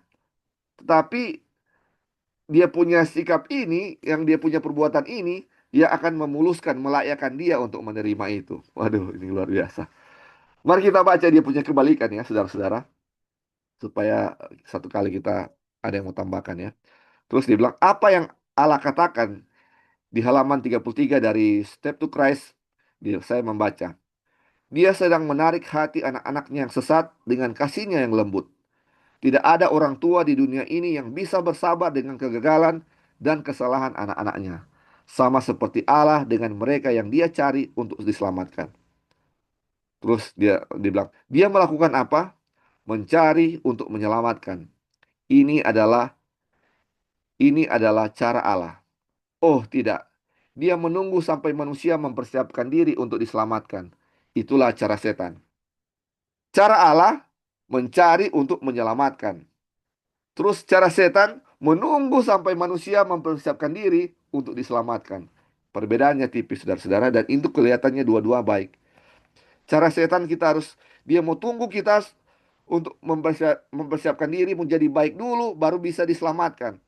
Tetapi dia punya sikap ini, yang dia punya perbuatan ini, dia akan memuluskan, melayakkan dia untuk menerima itu. Waduh, ini luar biasa. Mari kita baca dia punya kebalikan ya, saudara-saudara, supaya satu kali kita ada yang mau tambahkan ya. Terus dia bilang, apa yang Allah katakan di halaman 33 dari Step to Christ, saya membaca. Dia sedang menarik hati anak-anaknya yang sesat dengan kasihnya yang lembut. Tidak ada orang tua di dunia ini yang bisa bersabar dengan kegagalan dan kesalahan anak-anaknya. Sama seperti Allah dengan mereka yang dia cari untuk diselamatkan. Terus dia bilang, dia melakukan apa? Mencari untuk menyelamatkan. Ini adalah ini adalah cara Allah. Oh, tidak. Dia menunggu sampai manusia mempersiapkan diri untuk diselamatkan. Itulah cara setan. Cara Allah mencari untuk menyelamatkan. Terus cara setan menunggu sampai manusia mempersiapkan diri untuk diselamatkan. Perbedaannya tipis, saudara-saudara, dan itu kelihatannya dua-dua baik. Cara setan kita harus, dia mau tunggu kita untuk mempersiapkan diri menjadi baik dulu, baru bisa diselamatkan.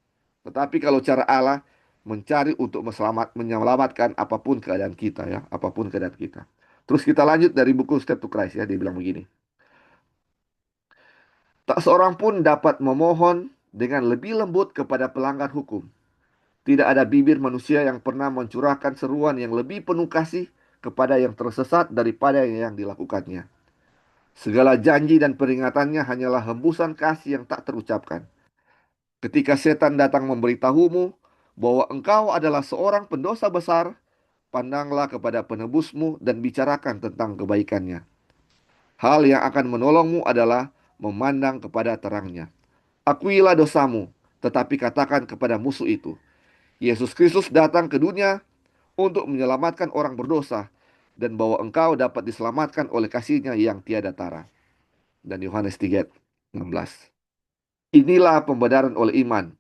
Tetapi kalau cara Allah, mencari untuk menyelamatkan apapun keadaan kita ya, apapun keadaan kita. Terus kita lanjut dari buku Step to Christ ya, dia bilang begini. Tak seorang pun dapat memohon dengan lebih lembut kepada pelanggar hukum. Tidak ada bibir manusia yang pernah mencurahkan seruan yang lebih penuh kasih kepada yang tersesat daripada yang dilakukannya. Segala janji dan peringatannya hanyalah hembusan kasih yang tak terucapkan. Ketika setan datang memberitahumu bahwa engkau adalah seorang pendosa besar, pandanglah kepada penebusmu dan bicarakan tentang kebaikannya. Hal yang akan menolongmu adalah memandang kepada terangnya. Akuilah dosamu, tetapi katakan kepada musuh itu, Yesus Kristus datang ke dunia untuk menyelamatkan orang berdosa, dan bahwa engkau dapat diselamatkan oleh kasihnya yang tiada tara. Dan Yohanes 3:16. Inilah pembenaran oleh iman,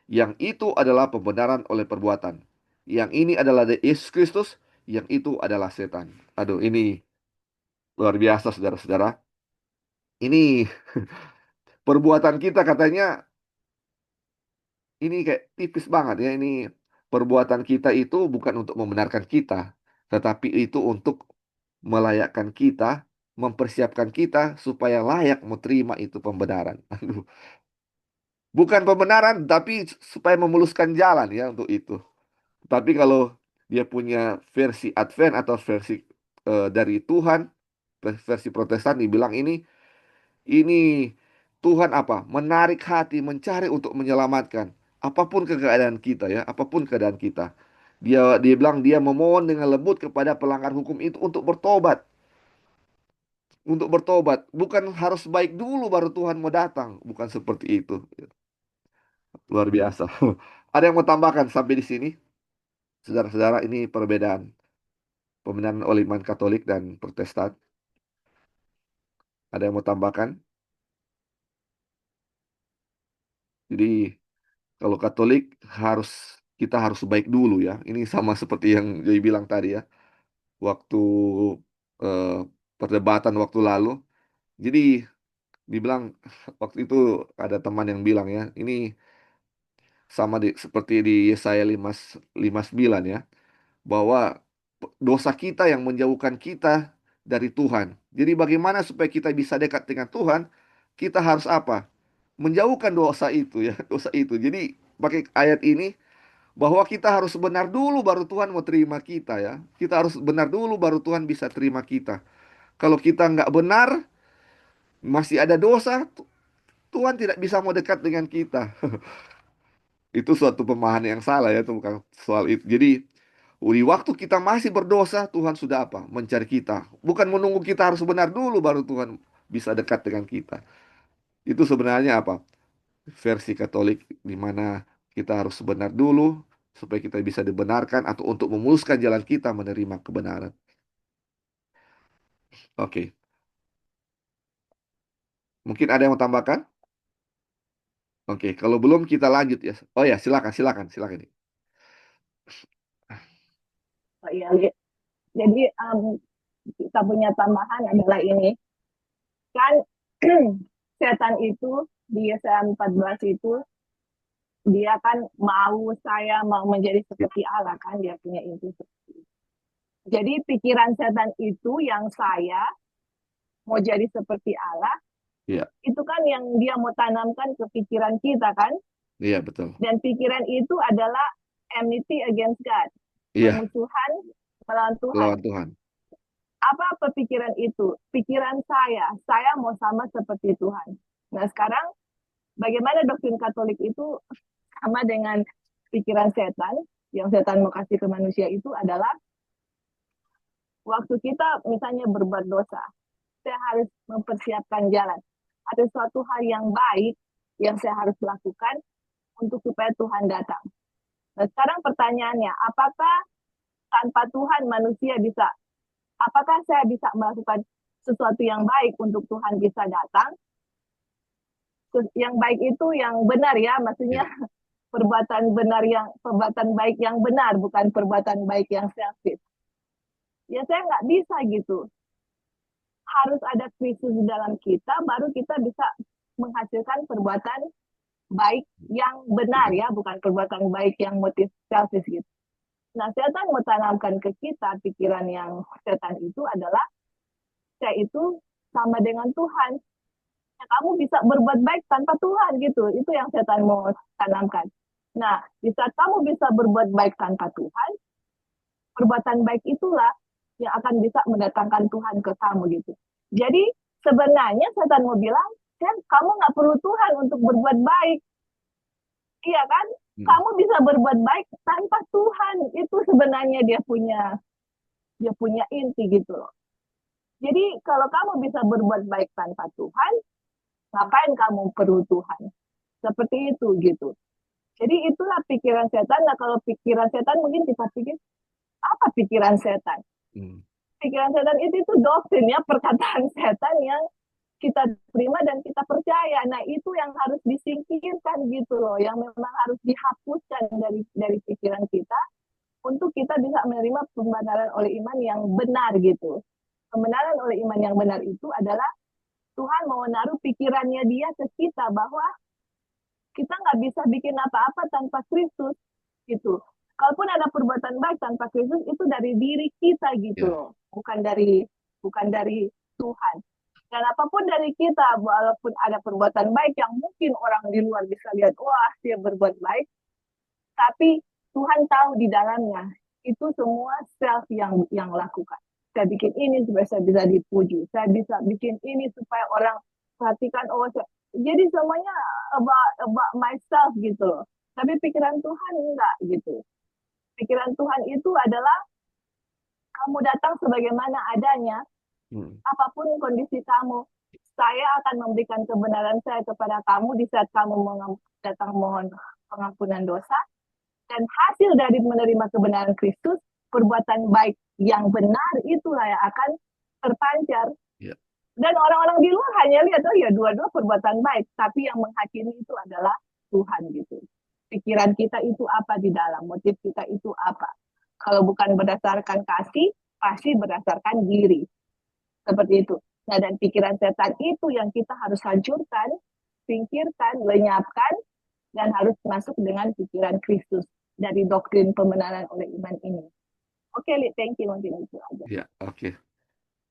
yang itu adalah pembenaran oleh perbuatan. Yang ini adalah Yesus Kristus, yang itu adalah setan. Aduh, ini luar biasa, saudara-saudara. Ini perbuatan kita katanya ini kayak tipis banget ya. Ini perbuatan kita itu bukan untuk membenarkan kita, tetapi itu untuk melayakkan kita, mempersiapkan kita supaya layak menerima itu pembenaran. Aduh, bukan pembenaran, tapi supaya memuluskan jalan ya untuk itu. Tapi kalau dia punya versi Advent atau versi dari Tuhan, versi Protestan dibilang ini Tuhan apa? Menarik hati, mencari untuk menyelamatkan. Apapun keadaan kita ya, apapun keadaan kita. Dia bilang dia memohon dengan lembut kepada pelanggar hukum itu untuk bertobat. Untuk bertobat. Bukan harus baik dulu baru Tuhan mau datang. Bukan seperti itu. Luar biasa. Ada yang mau tambahkan sampai di sini? Saudara-saudara, ini perbedaan pembenaran oleh iman Katolik dan Protestan. Ada yang mau tambahkan? Jadi kalau Katolik harus kita harus baik dulu ya. Ini sama seperti yang Joy bilang tadi ya. Waktu eh, perdebatan waktu lalu. Jadi dibilang waktu itu ada teman yang bilang ya, ini sama seperti di Yesaya 5:9 ya, bahwa dosa kita yang menjauhkan kita dari Tuhan. Jadi bagaimana supaya kita bisa dekat dengan Tuhan? Kita harus apa? Menjauhkan dosa itu ya, dosa itu. Jadi pakai ayat ini bahwa kita harus benar dulu baru Tuhan mau terima kita ya. Kita harus benar dulu baru Tuhan bisa terima kita. Kalau kita nggak benar, masih ada dosa, Tuhan tidak bisa mau dekat dengan kita. Itu suatu pemahaman yang salah ya, itu bukan soal itu. Jadi di waktu kita masih berdosa, Tuhan sudah apa? Mencari kita. Bukan menunggu kita harus benar dulu baru Tuhan bisa dekat dengan kita. Itu sebenarnya apa? Versi Katolik di mana kita harus benar dulu supaya kita bisa dibenarkan atau untuk memuluskan jalan kita menerima kebenaran. Oke, mungkin ada yang mau tambahkan? Oke, kalau belum kita lanjut ya. Oh ya, silakan, silakan, silakan. Oh, iya, Li. Jadi kita punya tambahan adalah ini kan setan itu di Yesaya 14 itu dia kan saya mau menjadi Ya, seperti Allah kan dia punya itu. Jadi pikiran setan itu yang saya mau jadi seperti Allah iya, itu kan yang dia mau tanamkan ke pikiran kita kan iya betul. dan pikiran itu adalah enmity against God, Iya, permusuhan melawan Tuhan. lawan Tuhan. Apa pikiran itu? Pikiran saya mau sama seperti Tuhan. Nah sekarang bagaimana doktrin Katolik itu sama dengan pikiran setan yang setan mau kasih ke manusia itu adalah waktu kita misalnya berbuat dosa, saya harus mempersiapkan jalan. Ada suatu hal yang baik yang saya harus lakukan untuk supaya Tuhan datang. Nah, sekarang pertanyaannya, apakah tanpa Tuhan manusia bisa, apakah saya bisa melakukan sesuatu yang baik untuk Tuhan bisa datang? Yang baik itu yang benar ya, maksudnya Ya, perbuatan baik yang benar, bukan perbuatan baik yang selfish. Ya saya nggak bisa gitu. Harus ada Kristus di dalam kita, baru kita bisa menghasilkan perbuatan baik yang benar benar. ya, bukan perbuatan baik yang motif selfish gitu. Nah, setan mau tanamkan ke kita pikiran yang setan itu adalah saya itu sama dengan Tuhan. Ya, kamu bisa berbuat baik tanpa Tuhan gitu. Itu yang setan mau tanamkan. Nah, di saat kamu bisa berbuat baik tanpa Tuhan, perbuatan baik itulah yang akan bisa mendatangkan Tuhan ke kamu gitu. Jadi sebenarnya setan mau bilang, kan kamu nggak perlu Tuhan untuk berbuat baik, iya kan? Hmm. Kamu bisa berbuat baik tanpa Tuhan. Itu sebenarnya dia punya inti gitu loh. Jadi kalau kamu bisa berbuat baik tanpa Tuhan, ngapain kamu perlu Tuhan? Seperti itu gitu. Jadi itulah pikiran setan. Nah kalau pikiran setan mungkin kita pikir apa pikiran setan? Hmm. Pikiran setan itu doktrin ya perkataan setan yang kita terima dan kita percaya. Nah itu yang harus disingkirkan gitu loh, yang memang harus dihapuskan dari pikiran kita untuk kita bisa menerima pembenaran oleh iman yang benar gitu. Pembenaran oleh iman yang benar itu adalah Tuhan mau menaruh pikirannya dia ke kita bahwa kita nggak bisa bikin apa-apa tanpa Kristus gitu. Kalaupun ada perbuatan baik tanpa Kristus itu dari diri kita gitu Ya, loh, bukan dari Tuhan. Dan apapun dari kita, walaupun ada perbuatan baik yang mungkin orang di luar bisa lihat, wah dia berbuat baik, tapi Tuhan tahu di dalamnya itu semua self yang lakukan. Saya bikin ini supaya saya bisa dipuji, saya bisa bikin ini supaya orang perhatikan, oh saya, jadi semuanya about myself gitu loh. Tapi pikiran Tuhan enggak gitu. Pikiran Tuhan itu adalah kamu datang sebagaimana adanya, hmm. apapun kondisi kamu, saya akan memberikan kebenaran saya kepada kamu di saat kamu datang mohon pengampunan dosa, dan hasil dari menerima kebenaran Kristus, perbuatan baik yang benar itulah yang akan terpancar. Ya, Dan orang-orang di luar hanya lihat, oh ya dua-dua perbuatan baik, tapi yang menghakimi itu adalah Tuhan gitu. Pikiran kita itu apa di dalam, motif kita itu apa. Kalau bukan berdasarkan kasih, pasti berdasarkan diri. Seperti itu. Nah, dan pikiran setan itu yang kita harus hancurkan, singkirkan, lenyapkan, dan harus masuk dengan pikiran Kristus dari doktrin pembenaran oleh iman ini. Oke, Li, thank you. Mungkin itu aja. ya, oke.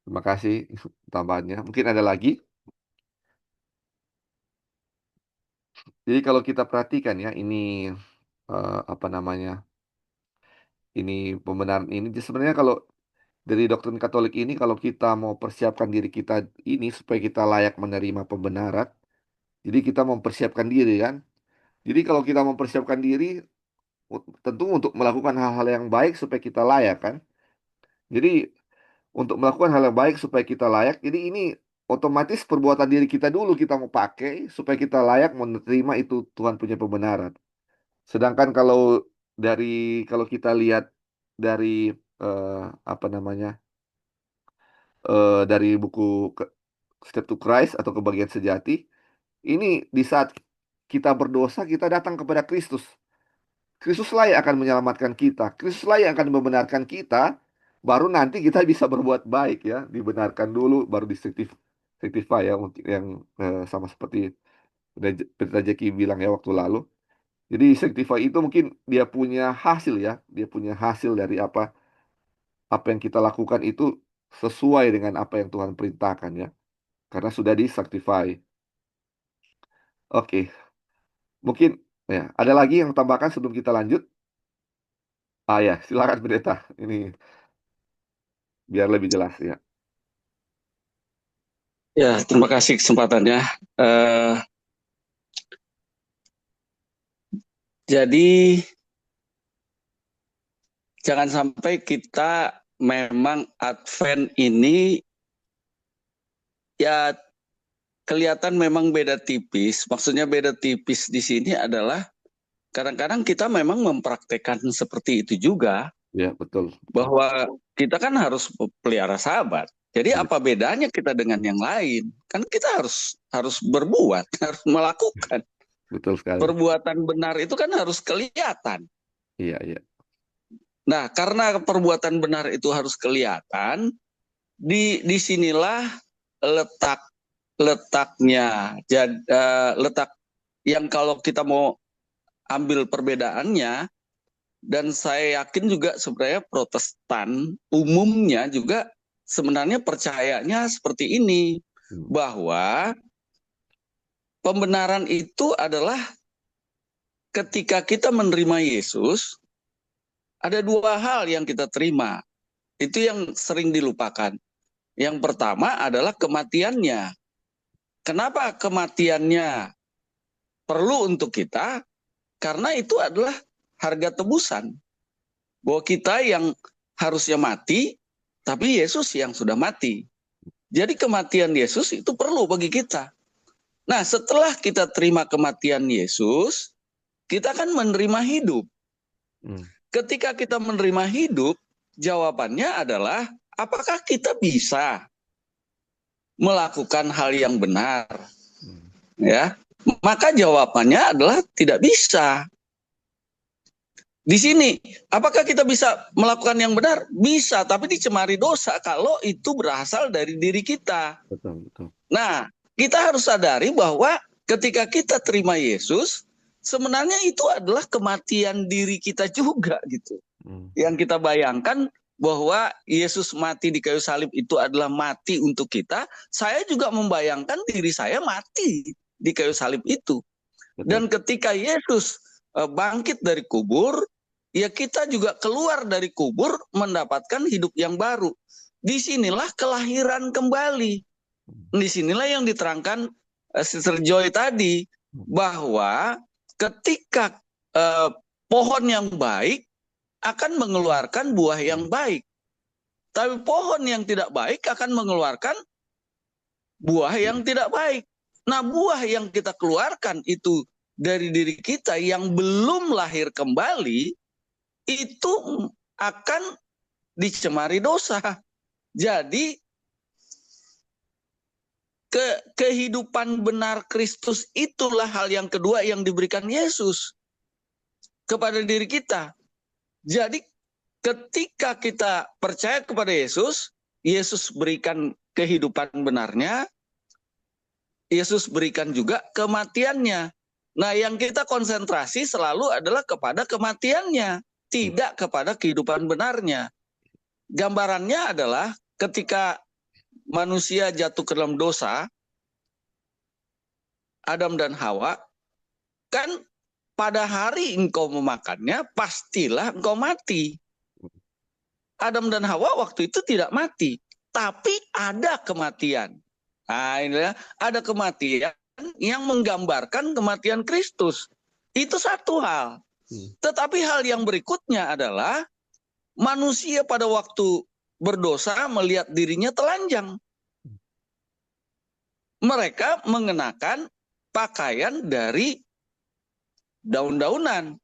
Terima kasih tambahannya. Mungkin ada lagi. Jadi kalau kita perhatikan ya, ini apa namanya? Ini pembenaran ini sebenarnya kalau dari doktrin Katolik ini kalau kita mau persiapkan diri kita ini supaya kita layak menerima pembenaran, Jadi kita mempersiapkan diri kan. Jadi kalau kita mempersiapkan diri, tentu untuk melakukan hal-hal yang baik supaya kita layak kan. Jadi untuk melakukan hal yang baik supaya kita layak, jadi ini otomatis perbuatan diri kita dulu kita mau pakai supaya kita layak menerima itu Tuhan punya pembenaran. Sedangkan dari kalau kita lihat dari eh, apa namanya dari buku Step to Christ atau Kebahagiaan Sejati, ini di saat kita berdosa kita datang kepada Kristus. Kristuslah yang akan menyelamatkan kita. Kristuslah yang akan membenarkan kita. Baru nanti kita bisa berbuat baik ya. Dibenarkan dulu, baru disanctify ya. Mungkin yang sama seperti Pendeta Jeki bilang ya waktu lalu. Jadi sanctify itu mungkin dia punya hasil ya. Dia punya hasil dari apa yang kita lakukan itu sesuai dengan apa yang Tuhan perintahkan ya. Karena sudah disanctify. Oke, mungkin ya ada lagi yang tambahkan sebelum kita lanjut? Ah ya, silakan Pendeta. Ini biar lebih jelas ya. Ya, terima kasih kesempatannya. Eh, jadi jangan sampai kita memang Advent ini ya kelihatan memang beda tipis. Maksudnya beda tipis di sini adalah kadang-kadang kita memang mempraktekkan seperti itu juga, Ya, betul, betul. bahwa kita kan harus pelihara sahabat. Jadi Ya, apa bedanya kita dengan yang lain? Kan kita harus harus berbuat, harus melakukan. betul sekali. Perbuatan benar itu kan harus kelihatan. Iya, iya. Nah, karena perbuatan benar itu harus kelihatan, disinilah letaknya. Letak yang kalau kita mau ambil perbedaannya, dan saya yakin juga sebenarnya Protestan umumnya juga sebenarnya percayanya seperti ini, Hmm. bahwa pembenaran itu adalah ketika kita menerima Yesus, ada dua hal yang kita terima. Itu yang sering dilupakan. Yang pertama adalah kematiannya. Kenapa kematiannya perlu untuk kita? Karena itu adalah harga tebusan. Bahwa kita yang harusnya mati, tapi Yesus yang sudah mati. Jadi kematian Yesus itu perlu bagi kita. Nah, setelah kita terima kematian Yesus, kita kan menerima hidup. Hmm. Ketika kita menerima hidup, jawabannya adalah apakah kita bisa melakukan hal yang benar? Hmm. Ya, maka jawabannya adalah tidak bisa. Di sini, apakah kita bisa melakukan yang benar? Bisa, tapi dicemari dosa kalau itu berasal dari diri kita. Betul, betul. Nah, kita harus sadari bahwa ketika kita terima Yesus, sebenarnya itu adalah kematian diri kita juga gitu. Hmm. Yang kita bayangkan bahwa Yesus mati di kayu salib itu adalah mati untuk kita, saya juga membayangkan diri saya mati di kayu salib itu. Betul. Dan ketika Yesus bangkit dari kubur, ya kita juga keluar dari kubur mendapatkan hidup yang baru. Disinilah kelahiran kembali. Disinilah yang diterangkan Sister Joy tadi, bahwa ketika pohon yang baik akan mengeluarkan buah yang baik. Tapi pohon yang tidak baik akan mengeluarkan buah yang tidak baik. Nah, buah yang kita keluarkan itu dari diri kita yang belum lahir kembali, itu akan dicemari dosa. Jadi, kehidupan benar Kristus itulah hal yang kedua yang diberikan Yesus kepada diri kita. Jadi ketika kita percaya kepada Yesus, Yesus berikan kehidupan benarnya, Yesus berikan juga kematiannya. Nah, yang kita konsentrasi selalu adalah kepada kematiannya, tidak kepada kehidupan benarnya. Gambarannya adalah ketika manusia jatuh ke dalam dosa, Adam dan Hawa, kan pada hari engkau memakannya, pastilah engkau mati. Adam dan Hawa waktu itu tidak mati, tapi ada kematian. Nah, inilah ada kematian yang menggambarkan kematian Kristus. Itu satu hal. Tetapi hal yang berikutnya adalah manusia pada waktu berdosa melihat dirinya telanjang. Mereka mengenakan pakaian dari daun-daunan.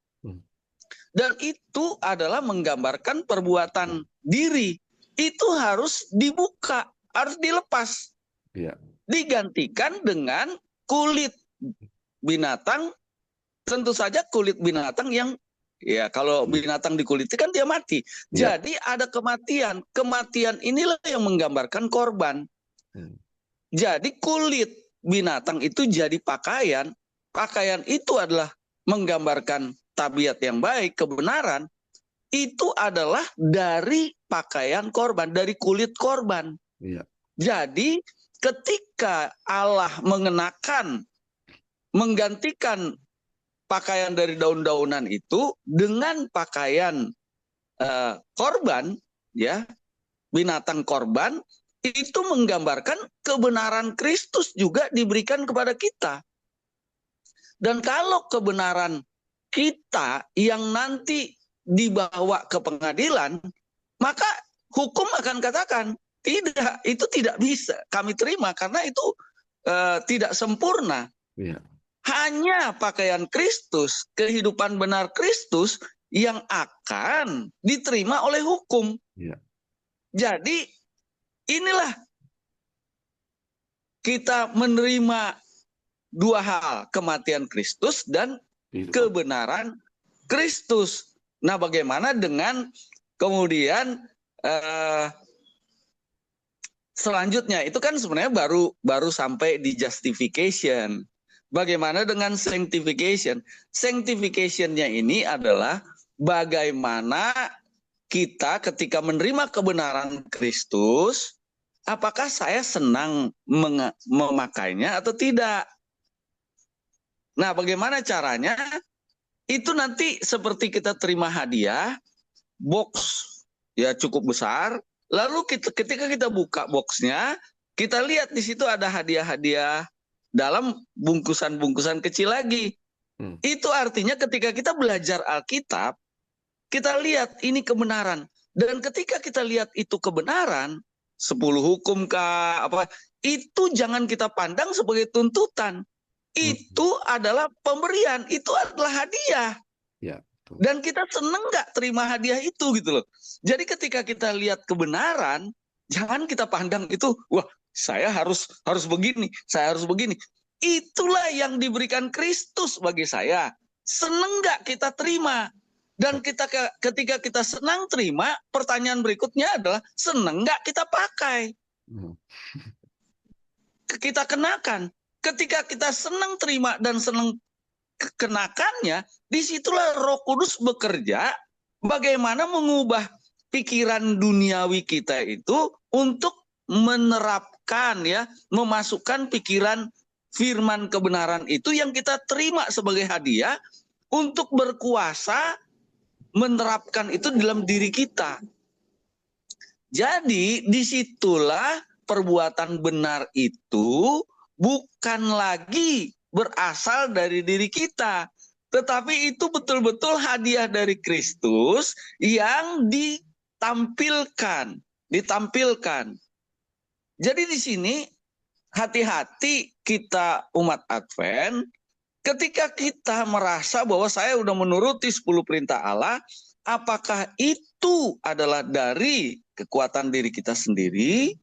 Dan itu adalah menggambarkan perbuatan diri. Itu harus dibuka, harus dilepas. Digantikan dengan kulit binatang, tentu saja kulit binatang yang, ya kalau binatang dikuliti kan dia mati. Jadi ada kematian. Kematian inilah yang menggambarkan korban. Jadi kulit binatang itu jadi pakaian. Pakaian itu adalah menggambarkan tabiat yang baik, kebenaran. Itu adalah dari pakaian korban, dari kulit korban. Jadi ketika Allah menggantikan pakaian dari daun-daunan itu dengan pakaian korban, ya, binatang korban, itu menggambarkan kebenaran Kristus juga diberikan kepada kita. Dan kalau kebenaran kita yang nanti dibawa ke pengadilan, maka hukum akan katakan, tidak, itu tidak bisa kami terima karena itu tidak sempurna. Hanya pakaian Kristus, kehidupan benar Kristus yang akan diterima oleh hukum. Jadi inilah kita menerima dua hal, kematian Kristus dan kebenaran Kristus. Nah, bagaimana dengan kemudian selanjutnya itu kan sebenarnya baru sampai di justification. Bagaimana dengan sanctification? Sanctification-nya ini adalah bagaimana kita ketika menerima kebenaran Kristus, apakah saya senang memakainya atau tidak? Nah, bagaimana caranya? Itu nanti seperti kita terima hadiah, box ya cukup besar, lalu ketika kita buka boxnya, kita lihat di situ ada hadiah-hadiah dalam bungkusan-bungkusan kecil lagi. Itu artinya ketika kita belajar Alkitab, kita lihat ini kebenaran. Dan ketika kita lihat itu kebenaran, 10 hukum kah, apa, itu jangan kita pandang sebagai tuntutan. Itu adalah pemberian, itu adalah hadiah. Dan kita seneng nggak terima hadiah itu gitu loh. Jadi ketika kita lihat kebenaran, jangan kita pandang itu, wah saya harus begini, saya harus begini. Itulah yang diberikan Kristus bagi saya. Seneng nggak kita terima? Dan ketika kita senang terima, pertanyaan berikutnya adalah seneng nggak kita pakai? Kita kenakan. Ketika kita senang terima dan senang kenakannya, disitulah Roh Kudus bekerja bagaimana mengubah pikiran duniawi kita itu untuk menerapkan, ya, memasukkan pikiran firman kebenaran itu yang kita terima sebagai hadiah untuk berkuasa menerapkan itu dalam diri kita. Jadi disitulah perbuatan benar itu bukan lagi berasal dari diri kita, tetapi itu betul-betul hadiah dari Kristus yang ditampilkan. Jadi di sini hati-hati kita umat Advent ketika kita merasa bahwa saya sudah menuruti 10 perintah Allah, apakah itu adalah dari kekuatan diri kita sendiri,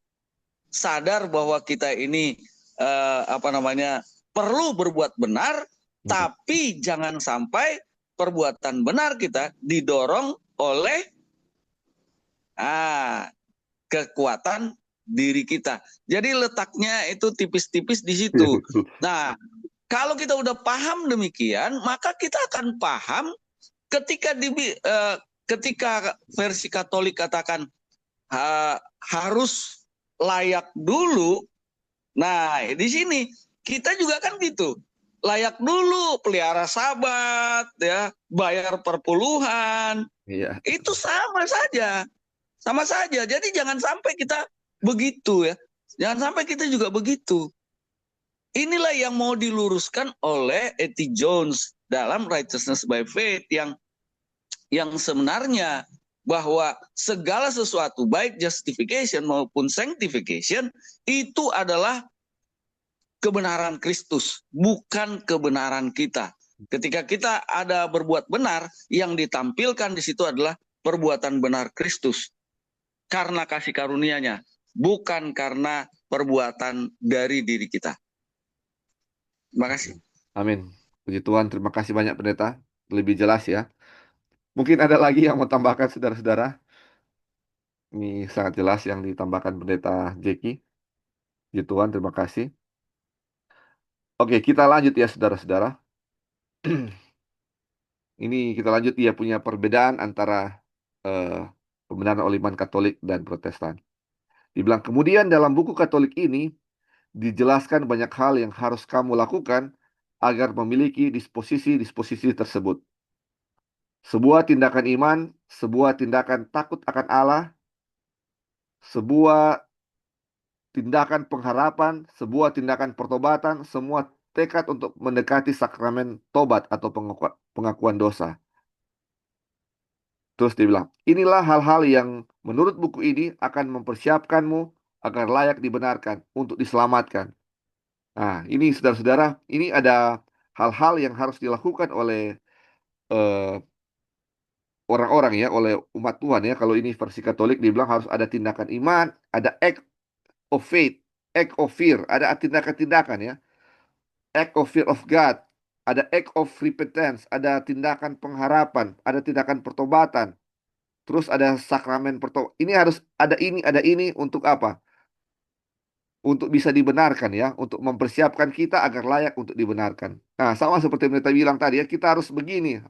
sadar bahwa kita ini perlu berbuat benar, tapi jangan sampai perbuatan benar kita didorong oleh kekuatan diri kita. Jadi letaknya itu tipis-tipis di situ. Nah, kalau kita udah paham demikian, maka kita akan paham ketika versi Katolik katakan harus layak dulu. Nah, di sini kita juga kan gitu. Layak dulu, pelihara sabat, ya, bayar perpuluhan. Itu sama saja. Jadi jangan sampai kita begitu, ya. Jangan sampai kita juga begitu. inilah yang mau diluruskan oleh E.T. Jones dalam Righteousness by Faith yang sebenarnya bahwa segala sesuatu baik justification maupun sanctification itu adalah kebenaran Kristus, bukan kebenaran kita. Ketika kita ada berbuat benar, yang ditampilkan di situ adalah perbuatan benar Kristus karena kasih karunia-Nya, bukan karena perbuatan dari diri kita. Terima kasih. Amin. Puji Tuhan, terima kasih banyak pendeta. Lebih jelas ya. Mungkin ada lagi yang mau tambahkan saudara-saudara. Ini sangat jelas yang ditambahkan pendeta Jeki. Puji Tuhan, terima kasih. Oke, kita lanjut ya saudara-saudara. Ini kita lanjut, dia punya perbedaan antara pembenaran oleh iman Katolik dan Protestan. Dibilang kemudian dalam buku Katolik ini dijelaskan banyak hal yang harus kamu lakukan agar memiliki disposisi-disposisi tersebut. Sebuah tindakan iman, sebuah tindakan takut akan Allah, sebuah tindakan pengharapan, sebuah tindakan pertobatan, semua tekad untuk mendekati sakramen tobat atau pengakuan dosa. Terus dia bilang, inilah hal-hal yang menurut buku ini akan mempersiapkanmu agar layak dibenarkan untuk diselamatkan. Nah, ini saudara-saudara, ini ada hal-hal yang harus dilakukan oleh eh, orang-orang ya, oleh umat Tuhan ya. Kalau ini versi Katolik dibilang harus ada tindakan iman, ada act of faith, act of fear, ada tindakan-tindakan ya. Act of fear of God, ada act of repentance, ada tindakan pengharapan, ada tindakan pertobatan. Terus ada sakramen pertobatan. Ini harus ada ini untuk apa? Untuk bisa dibenarkan ya, untuk mempersiapkan kita agar layak untuk dibenarkan. Nah, sama seperti yang kita bilang tadi ya, kita harus begini,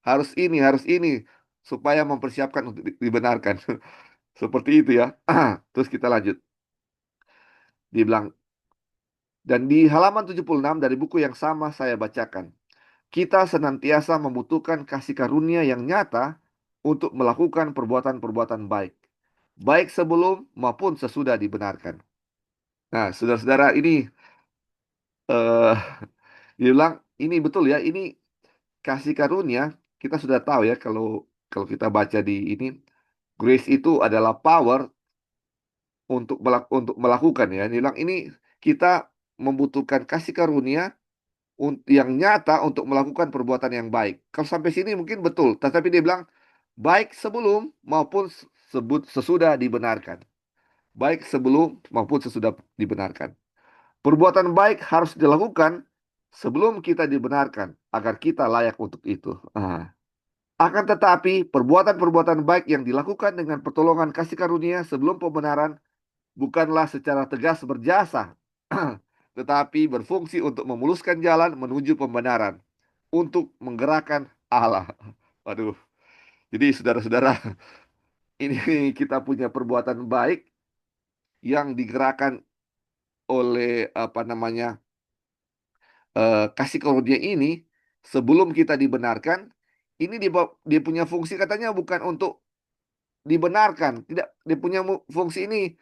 harus ini, supaya mempersiapkan untuk dibenarkan. Seperti itu ya. Terus kita lanjut. Dia bilang, dan di halaman 76 dari buku yang sama saya bacakan, kita senantiasa membutuhkan kasih karunia yang nyata untuk melakukan perbuatan-perbuatan baik, baik sebelum maupun sesudah dibenarkan. Nah, saudara-saudara, ini eh dia bilang ini betul ya, ini kasih karunia. Kita sudah tahu ya, kalau kalau kita baca di ini, grace itu adalah power untuk melakukan ya. Dia bilang ini kita membutuhkan kasih karunia yang nyata untuk melakukan perbuatan yang baik. Kalau sampai sini mungkin betul, tetapi dia bilang baik sebelum maupun sesudah dibenarkan. Baik sebelum maupun sesudah dibenarkan. Perbuatan baik harus dilakukan sebelum kita dibenarkan agar kita layak untuk itu. Akan tetapi, perbuatan-perbuatan baik yang dilakukan dengan pertolongan kasih karunia sebelum pembenaran bukanlah secara tegas berjasa, tetapi berfungsi untuk memuluskan jalan menuju pembenaran, untuk menggerakkan Allah. Waduh, jadi saudara-saudara, ini kita punya perbuatan baik yang digerakkan oleh apa namanya kasih karunia ini sebelum kita dibenarkan. Ini dia punya fungsi katanya bukan untuk dibenarkan, tidak, dia punya fungsi ini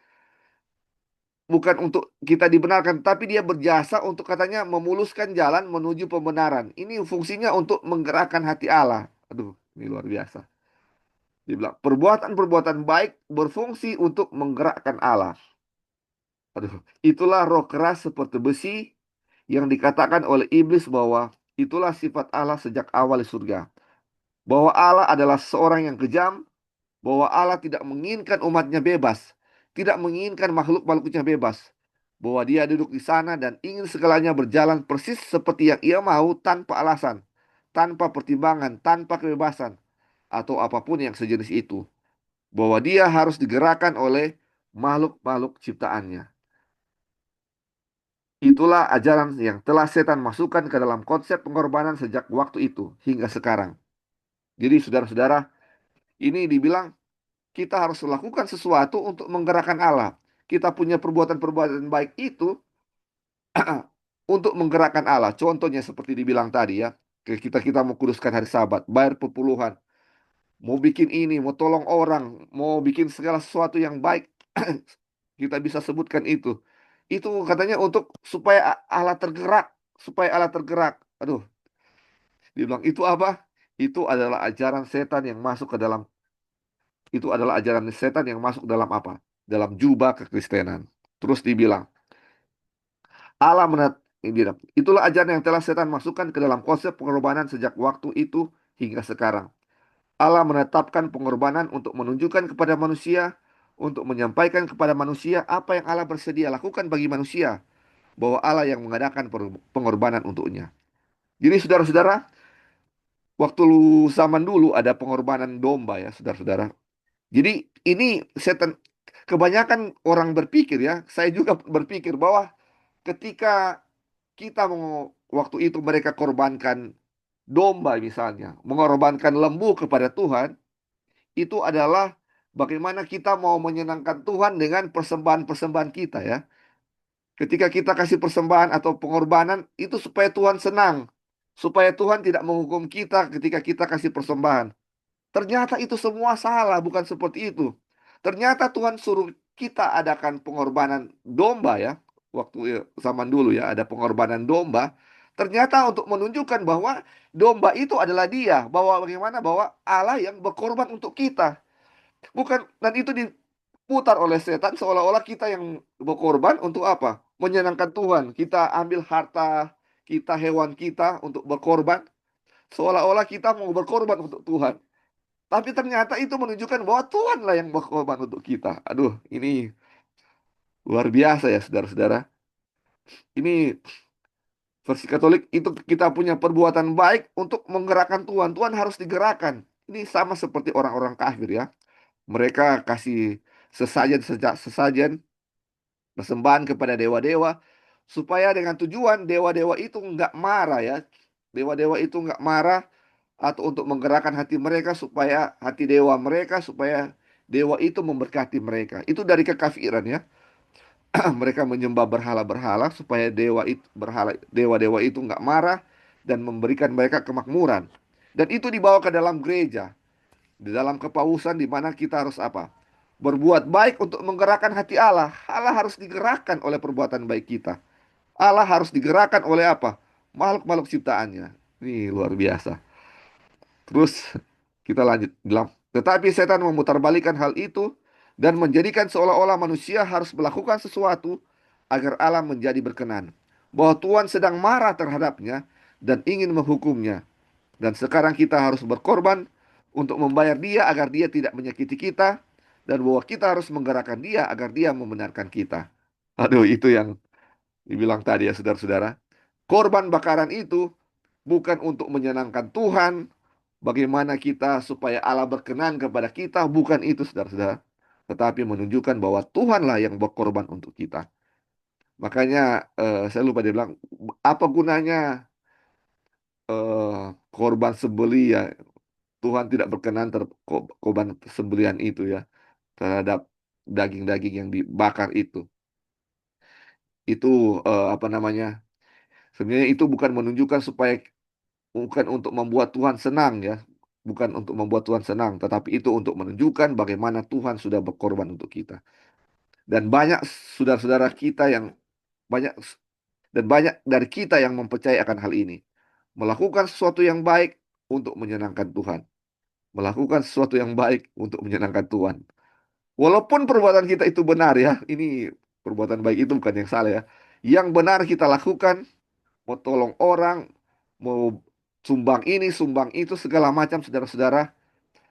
bukan untuk kita dibenarkan, tapi dia berjasa untuk katanya memuluskan jalan menuju pembenaran. Ini fungsinya untuk menggerakkan hati Allah. Aduh, ini luar biasa. Dia bilang, perbuatan-perbuatan baik berfungsi untuk menggerakkan Allah. Aduh, itulah roh keras seperti besi yang dikatakan oleh iblis bahwa itulah sifat Allah sejak awal di surga. Bahwa Allah adalah seorang yang kejam, bahwa Allah tidak menginginkan umatnya bebas, tidak menginginkan makhluk-makhluknya bebas, bahwa dia duduk di sana dan ingin segalanya berjalan persis seperti yang ia mau tanpa alasan, tanpa pertimbangan, tanpa kebebasan, atau apapun yang sejenis itu. Bahwa dia harus digerakkan oleh makhluk-makhluk ciptaannya. Itulah ajaran yang telah setan masukkan ke dalam konsep pengorbanan sejak waktu itu hingga sekarang. Jadi saudara-saudara, ini dibilang kita harus melakukan sesuatu untuk menggerakkan Allah. Kita punya perbuatan-perbuatan baik itu untuk menggerakkan Allah. Contohnya seperti dibilang tadi ya, kita kita mau kuduskan hari Sabat, bayar perpuluhan, mau bikin ini, mau tolong orang, mau bikin segala sesuatu yang baik, kita bisa sebutkan itu. Itu katanya untuk supaya Allah tergerak, supaya Allah tergerak. Aduh, dia bilang itu apa? Itu adalah ajaran setan yang masuk ke dalam itu adalah ajaran setan yang masuk dalam apa? Dalam jubah kekristenan. Terus dibilang, Allah menat ini bilang, itulah ajaran yang telah setan masukkan ke dalam konsep pengorbanan sejak waktu itu hingga sekarang. Allah menetapkan pengorbanan untuk menunjukkan kepada manusia, untuk menyampaikan kepada manusia apa yang Allah bersedia lakukan bagi manusia, bahwa Allah yang mengadakan pengorbanan untuknya. Jadi saudara-saudara, waktu zaman dulu ada pengorbanan domba ya, saudara-saudara. Jadi ini setan, kebanyakan orang berpikir ya, saya juga berpikir bahwa ketika kita mau waktu itu mereka korbankan domba misalnya, mengorbankan lembu kepada Tuhan, itu adalah bagaimana kita mau menyenangkan Tuhan dengan persembahan-persembahan kita ya. Ketika kita kasih persembahan atau pengorbanan, itu supaya Tuhan senang. Supaya Tuhan tidak menghukum kita ketika kita kasih persembahan. Ternyata itu semua salah, bukan seperti itu. Ternyata Tuhan suruh kita adakan pengorbanan domba ya. Waktu zaman dulu ya, ada pengorbanan domba. Ternyata untuk menunjukkan bahwa domba itu adalah dia. Bahwa bagaimana? Bahwa Allah yang berkorban untuk kita. Bukan, dan itu diputar oleh setan seolah-olah kita yang berkorban untuk apa? Menyenangkan Tuhan. Kita ambil harta kita, hewan kita untuk berkorban. Seolah-olah kita mau berkorban untuk Tuhan. Tapi ternyata itu menunjukkan bahwa Tuhanlah yang berkorban untuk kita. Aduh, ini luar biasa ya, saudara-saudara. Ini versi Katolik itu kita punya perbuatan baik untuk menggerakkan Tuhan. Tuhan harus digerakkan. Ini sama seperti orang-orang kafir ya. Mereka kasih sesajen persembahan kepada dewa-dewa supaya dengan tujuan dewa-dewa itu nggak marah ya. Dewa-dewa itu nggak marah atau untuk menggerakkan hati mereka supaya hati dewa mereka supaya dewa itu memberkati mereka. Itu dari kekafiran ya. Mereka menyembah berhala-berhala supaya dewa-dewa itu nggak marah dan memberikan mereka kemakmuran. Dan itu dibawa ke dalam gereja, di dalam kepausan di mana kita harus apa? Berbuat baik untuk menggerakkan hati Allah. Allah harus digerakkan oleh perbuatan baik kita. Allah harus digerakkan oleh apa? Makhluk-makhluk ciptaannya. Ini luar biasa. Terus kita lanjut bilang, tetapi setan memutarbalikkan hal itu dan menjadikan seolah-olah manusia harus melakukan sesuatu agar Allah menjadi berkenan. Bahwa Tuhan sedang marah terhadapnya dan ingin menghukumnya. Dan sekarang kita harus berkorban untuk membayar dia agar dia tidak menyakiti kita. Dan bahwa kita harus menggerakkan dia agar dia membenarkan kita. Aduh, itu yang dibilang tadi ya saudara-saudara. Korban bakaran itu bukan untuk menyenangkan Tuhan. Bagaimana kita supaya Allah berkenan kepada kita. Bukan itu saudara-saudara. Tetapi menunjukkan bahwa Tuhanlah yang berkorban untuk kita. Makanya saya lupa dia bilang, apa gunanya korban sembelih ya. Tuhan tidak berkenan korban sembelihan itu ya. Terhadap daging-daging yang dibakar itu. Itu apa namanya. Sebenarnya itu bukan menunjukkan supaya bukan untuk membuat Tuhan senang ya, bukan untuk membuat Tuhan senang, tetapi itu untuk menunjukkan bagaimana Tuhan sudah berkorban untuk kita. Dan banyak saudara-saudara kita yang banyak dan banyak dari kita yang mempercayai akan hal ini. Melakukan sesuatu yang baik untuk menyenangkan Tuhan. Melakukan sesuatu yang baik untuk menyenangkan Tuhan. Walaupun perbuatan kita itu benar ya, ini perbuatan baik itu bukan yang salah ya. Yang benar kita lakukan, mau tolong orang, mau sumbang ini, sumbang itu, segala macam saudara-saudara,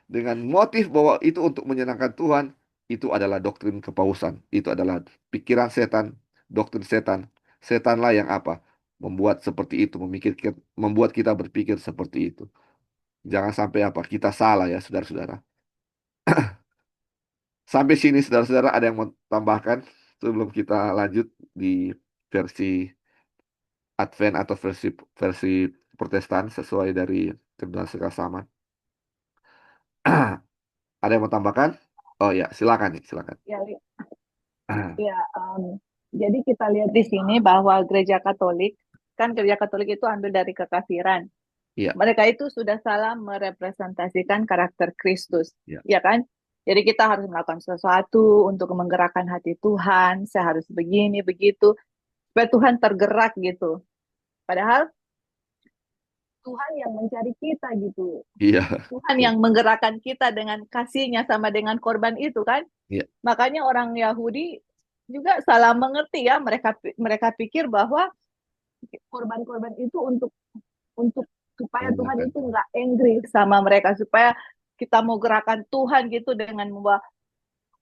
dengan motif bahwa itu untuk menyenangkan Tuhan, itu adalah doktrin kepausan. Itu adalah pikiran setan, doktrin setan. Setanlah yang apa? Membuat seperti itu, membuat kita berpikir seperti itu. Jangan sampai apa? Kita salah ya, saudara-saudara. Sampai sini, saudara-saudara, ada yang mau tambahkan sebelum kita lanjut di versi Advent atau versi versi Protestan sesuai dari kebenaran sekal sama. Ada yang mau tambahkan? Oh ya, silakan nih, silakan. Ya, ya, jadi kita lihat di sini bahwa gereja Katolik itu ambil dari kekafiran. Iya, Mereka itu sudah salah merepresentasikan karakter Kristus, iya, ya kan? Jadi kita harus melakukan sesuatu untuk menggerakkan hati Tuhan. Saya harus begini, begitu. Supaya Tuhan tergerak gitu. Padahal Tuhan yang mencari kita gitu. Iya, Tuhan betul. yang menggerakkan kita dengan kasihnya sama dengan korban itu kan. Iya, Makanya orang Yahudi juga salah mengerti ya. Mereka pikir bahwa korban-korban itu untuk supaya Tuhan menyenangkan itu Tuhan. nggak angry sama mereka, supaya kita mau gerakan Tuhan gitu dengan membawa.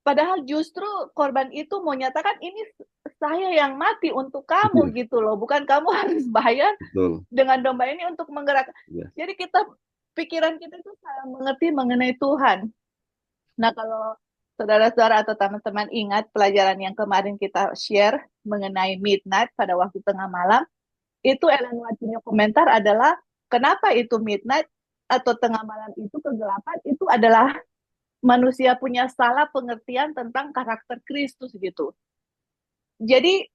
Padahal justru korban itu mau nyatakan ini saya yang mati untuk kamu Iya, gitu loh, bukan kamu harus bayar betul. dengan domba ini untuk menggerakkan. Iya, Jadi pikiran kita itu salah mengerti mengenai Tuhan. Nah, kalau saudara-saudara atau teman-teman ingat pelajaran yang kemarin kita share mengenai midnight pada waktu tengah malam, itu Ellen White punya komentar adalah kenapa itu midnight atau tengah malam itu kegelapan itu adalah manusia punya salah pengertian tentang karakter Kristus gitu. Jadi,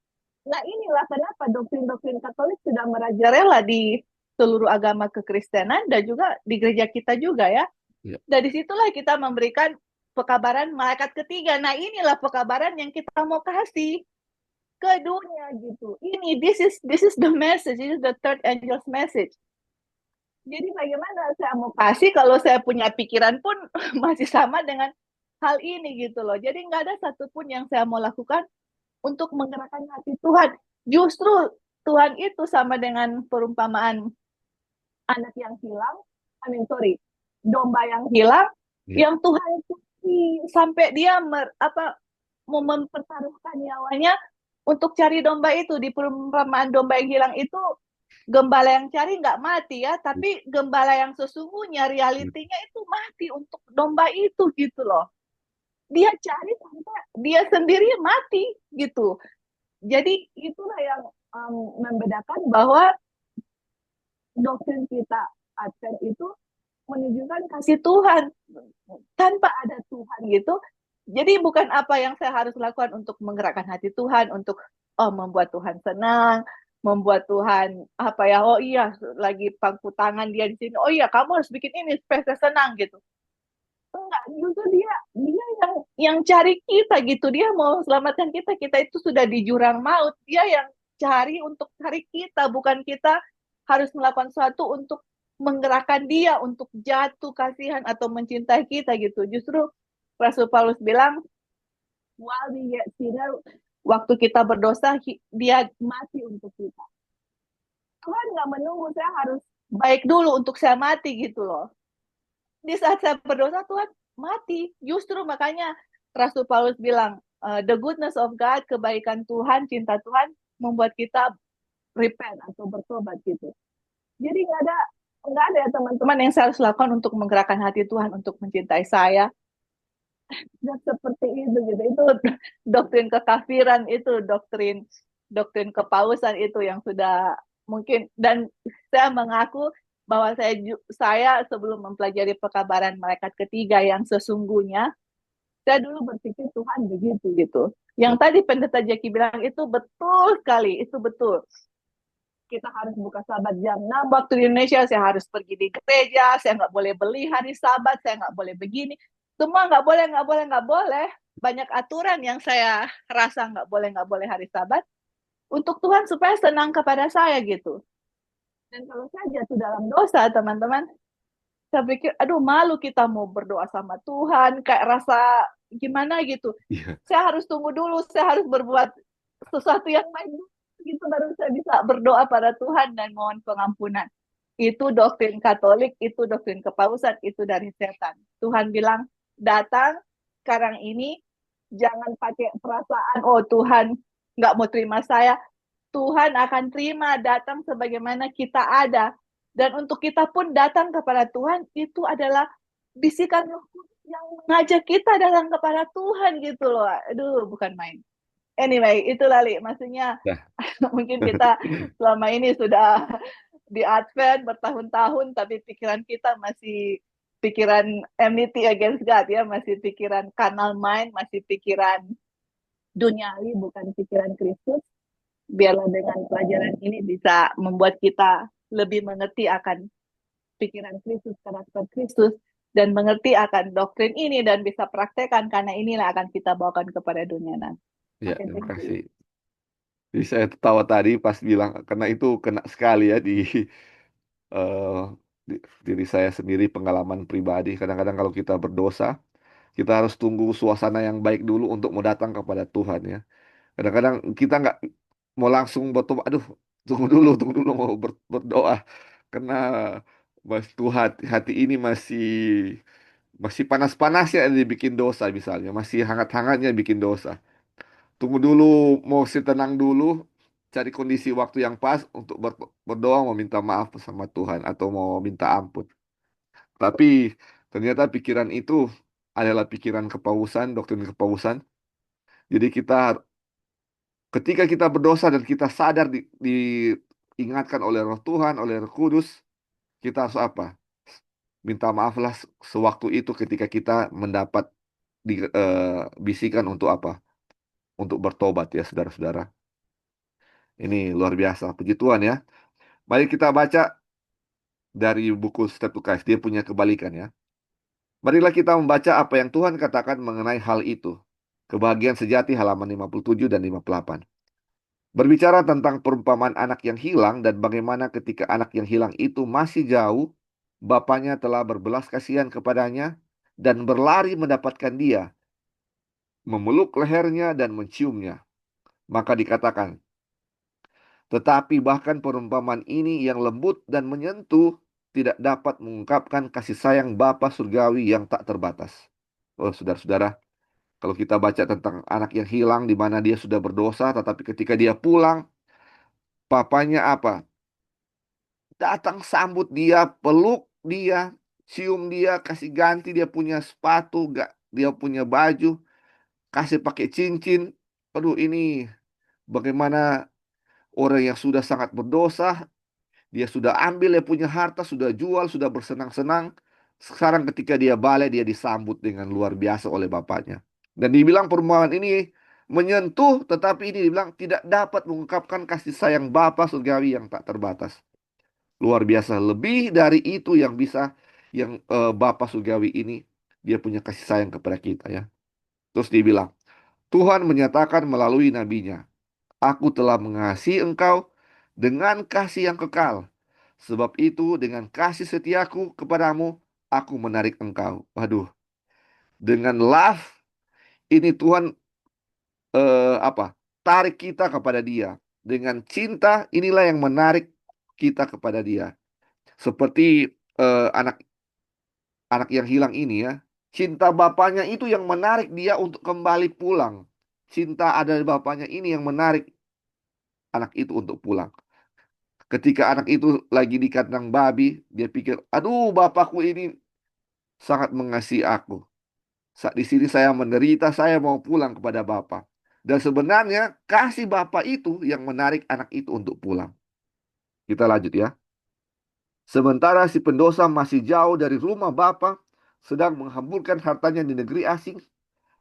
nah inilah kenapa doktrin-doktrin Katolik sudah merajalela di seluruh agama kekristenan dan juga di gereja kita juga ya. iya, Dari situlah kita memberikan pekabaran malaikat ketiga. Nah inilah pekabaran yang kita mau kasih ke dunia gitu. This is the message, this is the third angel's message. Jadi bagaimana saya mau kasih kalau saya punya pikiran pun masih sama dengan hal ini gitu loh. Jadi nggak ada satupun yang saya mau lakukan untuk menggerakkan hati Tuhan. Justru Tuhan itu sama dengan perumpamaan anak yang hilang, domba yang hilang, iya, yang Tuhan sampai dia mau mempertaruhkan nyawanya untuk cari domba itu. Di perumpamaan domba yang hilang itu gembala yang cari nggak mati ya, tapi gembala yang sesungguhnya iya, realitinya itu mati untuk domba itu gitu loh. Dia cari sampai dia sendiri mati gitu. Jadi itulah yang membedakan bahwa doktrin kita Advent itu menunjukkan kasih Tuhan tanpa ada Tuhan gitu. Jadi bukan apa yang saya harus lakukan untuk menggerakkan hati Tuhan, untuk membuat Tuhan senang, membuat Tuhan apa ya, oh iya lagi pangku tangan dia di sini, oh iya kamu harus bikin ini supaya saya senang gitu. Enggak, justru dia yang cari kita gitu, dia mau selamatkan kita itu sudah di jurang maut, dia yang cari untuk cari kita, bukan kita harus melakukan sesuatu untuk menggerakkan dia untuk jatuh kasihan atau mencintai kita gitu. Justru Rasul Paulus bilang, while we yet sinner, waktu kita berdosa, dia mati untuk kita. Tuhan nggak menunggu saya harus baik dulu untuk saya mati gitu loh. Di saat saya berdosa, Tuhan mati. Justru makanya Rasul Paulus bilang, the goodness of God, kebaikan Tuhan, cinta Tuhan, membuat kita repent atau bertobat gitu. Jadi nggak ada ya teman-teman yang saya harus lakukan untuk menggerakkan hati Tuhan untuk mencintai saya. Dan seperti itu gitu. Itu doktrin kekafiran, itu doktrin kepausan itu yang sudah mungkin, dan saya mengaku bahwa saya sebelum mempelajari pekabaran malaikat ketiga yang sesungguhnya, saya dulu berpikir Tuhan begitu gitu. Yang iya, tadi pendeta Jackie bilang itu betul sekali, itu betul. Kita harus buka sabat jam 6 waktu di Indonesia, saya harus pergi di gereja, saya nggak boleh beli hari sabat, saya nggak boleh begini. Semua nggak boleh, nggak boleh, nggak boleh. Banyak aturan yang saya rasa nggak boleh hari sabat. Untuk Tuhan supaya senang kepada saya gitu. Dan kalau saya jatuh dalam dosa, teman-teman, saya pikir, aduh malu kita mau berdoa sama Tuhan, kayak rasa gimana gitu. iya, Saya harus tunggu dulu, saya harus berbuat sesuatu yang baik dulu, gitu baru saya bisa berdoa pada Tuhan dan mohon pengampunan. Itu doktrin Katolik, itu doktrin kepausan, itu dari setan. Tuhan bilang, datang sekarang ini, jangan pakai perasaan, oh Tuhan nggak mau terima saya. Tuhan akan terima datang sebagaimana kita ada. Dan untuk kita pun datang kepada Tuhan, itu adalah bisikan Roh Kudus yang mengajak kita datang kepada Tuhan gitu loh. Aduh, bukan main. Anyway, itu Lali. Maksudnya nah, mungkin kita selama ini sudah di Advent bertahun-tahun, tapi pikiran kita masih pikiran enmity against God ya, masih pikiran carnal mind, masih pikiran duniawi, bukan pikiran Kristus. Biarlah dengan pelajaran ini bisa membuat kita lebih mengerti akan pikiran Kristus, karakter Kristus, dan mengerti akan doktrin ini dan bisa praktekkan, karena inilah akan kita bawakan kepada dunia nanti. Ya, Oke, terima thank you. kasih. Jadi saya tertawa tadi pas bilang karena itu kena sekali ya eh, diri saya sendiri, pengalaman pribadi. Kadang-kadang kalau kita berdosa, kita harus tunggu suasana yang baik dulu untuk mau datang kepada Tuhan ya. Kadang-kadang kita nggak mau langsung bertobat, aduh tunggu dulu mau berdoa. Karena Tuhan hati ini masih masih panas-panasnya dibikin dosa misalnya, masih hangat-hangatnya bikin dosa. Tunggu dulu, mau tenang dulu, cari kondisi waktu yang pas untuk berdoa, mau minta maaf sama Tuhan atau mau minta ampun. Tapi ternyata pikiran itu adalah pikiran kepausan, doktrin kepausan. Jadi ketika kita berdosa dan kita sadar diingatkan oleh Roh Tuhan, oleh Roh Kudus, kita harus apa? Minta maaflah sewaktu itu ketika kita mendapat bisikan untuk apa? Untuk bertobat ya, saudara-saudara. Ini luar biasa, puji Tuhan ya. Mari kita baca dari buku Step to Christ. Dia punya kebalikan ya. Marilah kita membaca apa yang Tuhan katakan mengenai hal itu. Kebahagiaan sejati halaman 57 dan 58. Berbicara tentang perumpamaan anak yang hilang dan bagaimana ketika anak yang hilang itu masih jauh, bapaknya telah berbelas kasihan kepadanya dan berlari mendapatkan dia, memeluk lehernya dan menciumnya. Maka dikatakan, tetapi bahkan perumpamaan ini yang lembut dan menyentuh tidak dapat mengungkapkan kasih sayang Bapa surgawi yang tak terbatas. Oh, saudara-saudara, kalau kita baca tentang anak yang hilang di mana dia sudah berdosa, tetapi ketika dia pulang, papanya apa? Datang sambut dia, peluk dia, cium dia, kasih ganti dia punya sepatu, gak, dia punya baju, kasih pakai cincin. Aduh, ini bagaimana orang yang sudah sangat berdosa. Dia sudah ambil, dia punya harta, sudah jual, sudah bersenang-senang. Sekarang ketika dia balik, dia disambut dengan luar biasa oleh bapaknya. Dan dibilang perumpamaan ini menyentuh, tetapi ini dibilang tidak dapat mengungkapkan kasih sayang Bapa surgawi yang tak terbatas. Luar biasa. Lebih dari itu yang bisa, yang Bapa surgawi ini, dia punya kasih sayang kepada kita ya. Terus dia bilang, Tuhan menyatakan melalui nabinya, Aku telah mengasihi engkau dengan kasih yang kekal. Sebab itu dengan kasih setiaku kepadamu, aku menarik engkau. Waduh, dengan love ini Tuhan apa? Tarik kita kepada Dia. Dengan cinta inilah yang menarik kita kepada Dia. Seperti anak anak yang hilang ini ya. Cinta bapaknya itu yang menarik dia untuk kembali pulang. Cinta ada di bapaknya ini yang menarik anak itu untuk pulang. Ketika anak itu lagi di kandang babi, dia pikir, aduh bapakku ini sangat mengasihi aku. Saat di sini saya menderita, saya mau pulang kepada bapak. Dan sebenarnya kasih bapak itu yang menarik anak itu untuk pulang. Kita lanjut ya. Sementara si pendosa masih jauh dari rumah bapa, sedang menghamburkan hartanya di negeri asing,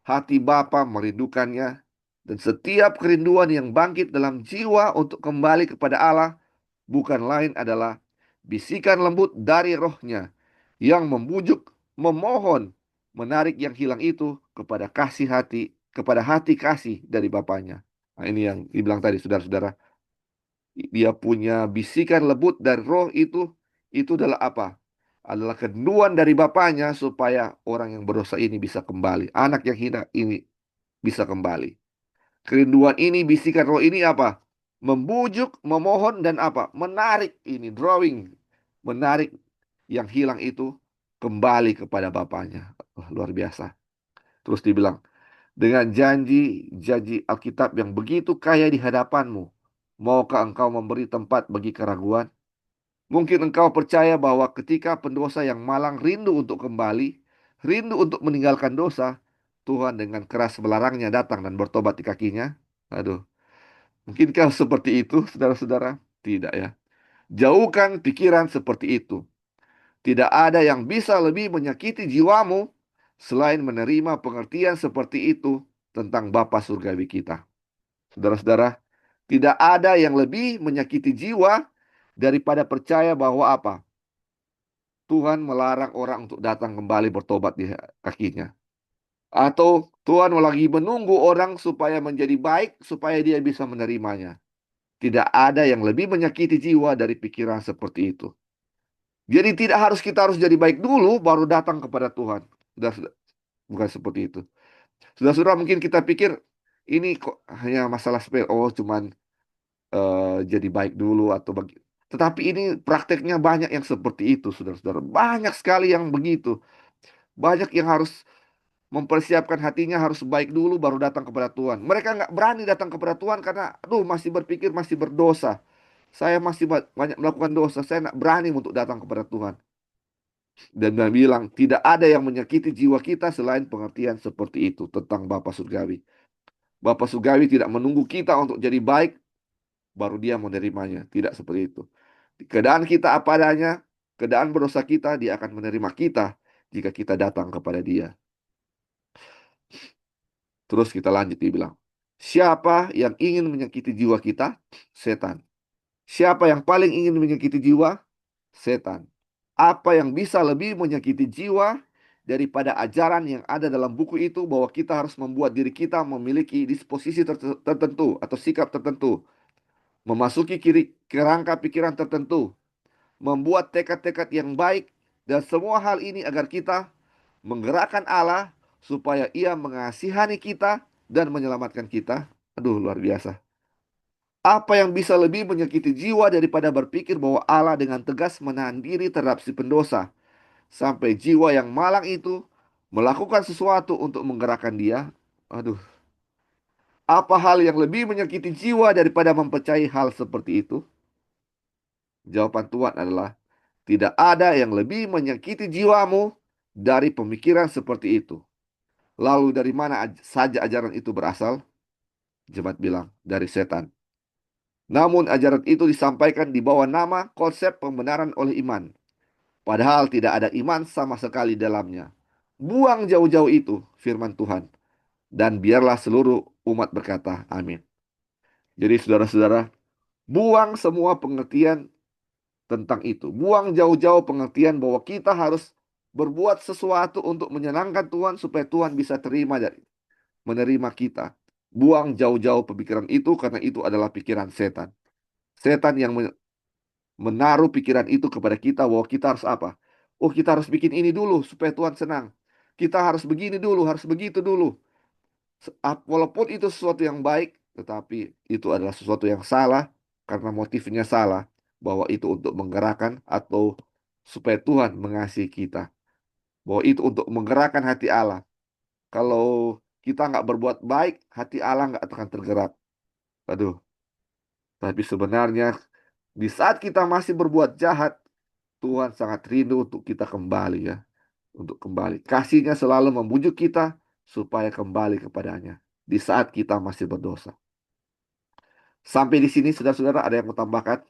hati bapa merindukannya. Dan setiap kerinduan yang bangkit dalam jiwa untuk kembali kepada Allah bukan lain adalah bisikan lembut dari rohnya yang membujuk, memohon, menarik yang hilang itu kepada hati kasih dari Bapaknya. Nah, ini yang dibilang tadi, saudara-saudara. Dia punya bisikan lembut dari roh itu adalah apa? Adalah kerinduan dari Bapaknya supaya orang yang berdosa ini bisa kembali. Anak yang hina ini bisa kembali. Kerinduan ini, bisikan roh ini apa? Membujuk, memohon, dan apa? Menarik ini, drawing. Menarik yang hilang itu kembali kepada bapaknya. Wah, luar biasa. Terus dibilang, dengan janji Alkitab yang begitu kaya di hadapanmu, maukah engkau memberi tempat bagi keraguan? Mungkin engkau percaya bahwa ketika pendosa yang malang rindu untuk kembali, rindu untuk meninggalkan dosa, Tuhan dengan keras melarangnya datang dan bertobat di kakinya. Aduh, mungkinkah seperti itu, saudara-saudara? Tidak ya. Jauhkan pikiran seperti itu. Tidak ada yang bisa lebih menyakiti jiwamu selain menerima pengertian seperti itu tentang Bapa Surgawi kita. Saudara-saudara, tidak ada yang lebih menyakiti jiwa daripada percaya bahwa apa? Tuhan melarang orang untuk datang kembali bertobat di kakinya. Atau Tuhan lagi menunggu orang supaya menjadi baik, supaya dia bisa menerimanya. Tidak ada yang lebih menyakiti jiwa dari pikiran seperti itu. Jadi tidak harus kita harus jadi baik dulu, baru datang kepada Tuhan. Sudah, bukan seperti itu. Sudah-sudah mungkin kita pikir, ini kok hanya masalah sepele. Oh, cuman jadi baik dulu atau bagi. Tetapi ini prakteknya banyak yang seperti itu, saudara-saudara. Banyak sekali yang begitu. Banyak yang harus mempersiapkan hatinya harus baik dulu baru datang kepada Tuhan. Mereka nggak berani datang kepada Tuhan karena, aduh, masih berpikir masih berdosa. Saya masih banyak melakukan dosa. Saya nggak berani untuk datang kepada Tuhan. Dan dia bilang, tidak ada yang menyakiti jiwa kita selain pengertian seperti itu tentang Bapa Surgawi. Bapa Surgawi tidak menunggu kita untuk jadi baik, baru dia menerimanya. Tidak seperti itu. Keadaan kita apa adanya, keadaan berdosa kita, dia akan menerima kita jika kita datang kepada dia. Terus kita lanjut, dia bilang, siapa yang ingin menyakiti jiwa kita? Setan. Siapa yang paling ingin menyakiti jiwa? Setan. Apa yang bisa lebih menyakiti jiwa daripada ajaran yang ada dalam buku itu bahwa kita harus membuat diri kita memiliki disposisi tertentu atau sikap tertentu, memasuki kerangka pikiran tertentu, membuat tekad-tekad yang baik, dan semua hal ini agar kita menggerakkan Allah supaya Ia mengasihani kita dan menyelamatkan kita. Aduh, luar biasa. Apa yang bisa lebih menyakiti jiwa daripada berpikir bahwa Allah dengan tegas menahan diri terhadap si pendosa sampai jiwa yang malang itu melakukan sesuatu untuk menggerakkan dia? Aduh, apa hal yang lebih menyakiti jiwa daripada mempercayai hal seperti itu? Jawaban Tuhan adalah tidak ada yang lebih menyakiti jiwamu dari pemikiran seperti itu. Lalu dari mana saja ajaran itu berasal? Jemaat bilang, dari setan. Namun ajaran itu disampaikan di bawah nama konsep pembenaran oleh iman. Padahal tidak ada iman sama sekali dalamnya. Buang jauh-jauh itu, firman Tuhan. Dan biarlah seluruh umat berkata, amin. Jadi saudara-saudara, buang semua pengertian tentang itu. Buang jauh-jauh pengertian bahwa kita harus berbuat sesuatu untuk menyenangkan Tuhan supaya Tuhan bisa terima dari menerima kita. Buang jauh-jauh pemikiran itu karena itu adalah pikiran setan. Setan yang menaruh pikiran itu kepada kita bahwa kita harus apa? Oh, kita harus bikin ini dulu supaya Tuhan senang. Kita harus begini dulu, harus begitu dulu. Walaupun itu sesuatu yang baik, tetapi itu adalah sesuatu yang salah karena motifnya salah. Bahwa itu untuk menggerakkan atau supaya Tuhan mengasihi kita. Bahwa itu untuk menggerakkan hati Allah. Kalau kita nggak berbuat baik, hati Allah nggak akan tergerak. Aduh, tapi sebenarnya di saat kita masih berbuat jahat, Tuhan sangat rindu untuk kita kembali ya. Untuk kembali. Kasihnya selalu membujuk kita supaya kembali kepadanya. Di saat kita masih berdosa. Sampai di sini saudara-saudara ada yang mau tambahkan?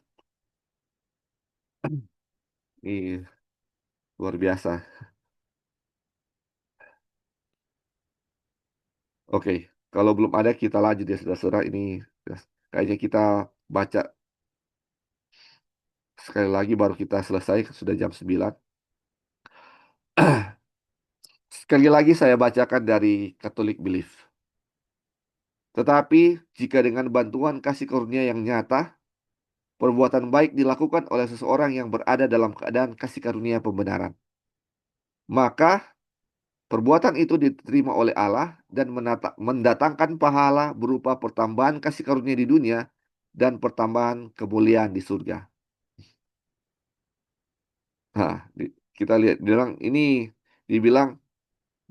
Ini luar biasa. Oke, kalau belum ada kita lanjut ya saudara-saudara. Ini ya, kayaknya kita baca sekali lagi baru kita selesai. Sudah jam 9. Sekali lagi saya bacakan dari Catholic Belief. Tetapi jika dengan bantuan kasih karunia yang nyata, perbuatan baik dilakukan oleh seseorang yang berada dalam keadaan kasih karunia pembenaran, maka perbuatan itu diterima oleh Allah dan mendatangkan pahala berupa pertambahan kasih karunia di dunia dan pertambahan kemuliaan di surga. Nah, kita lihat dibilang,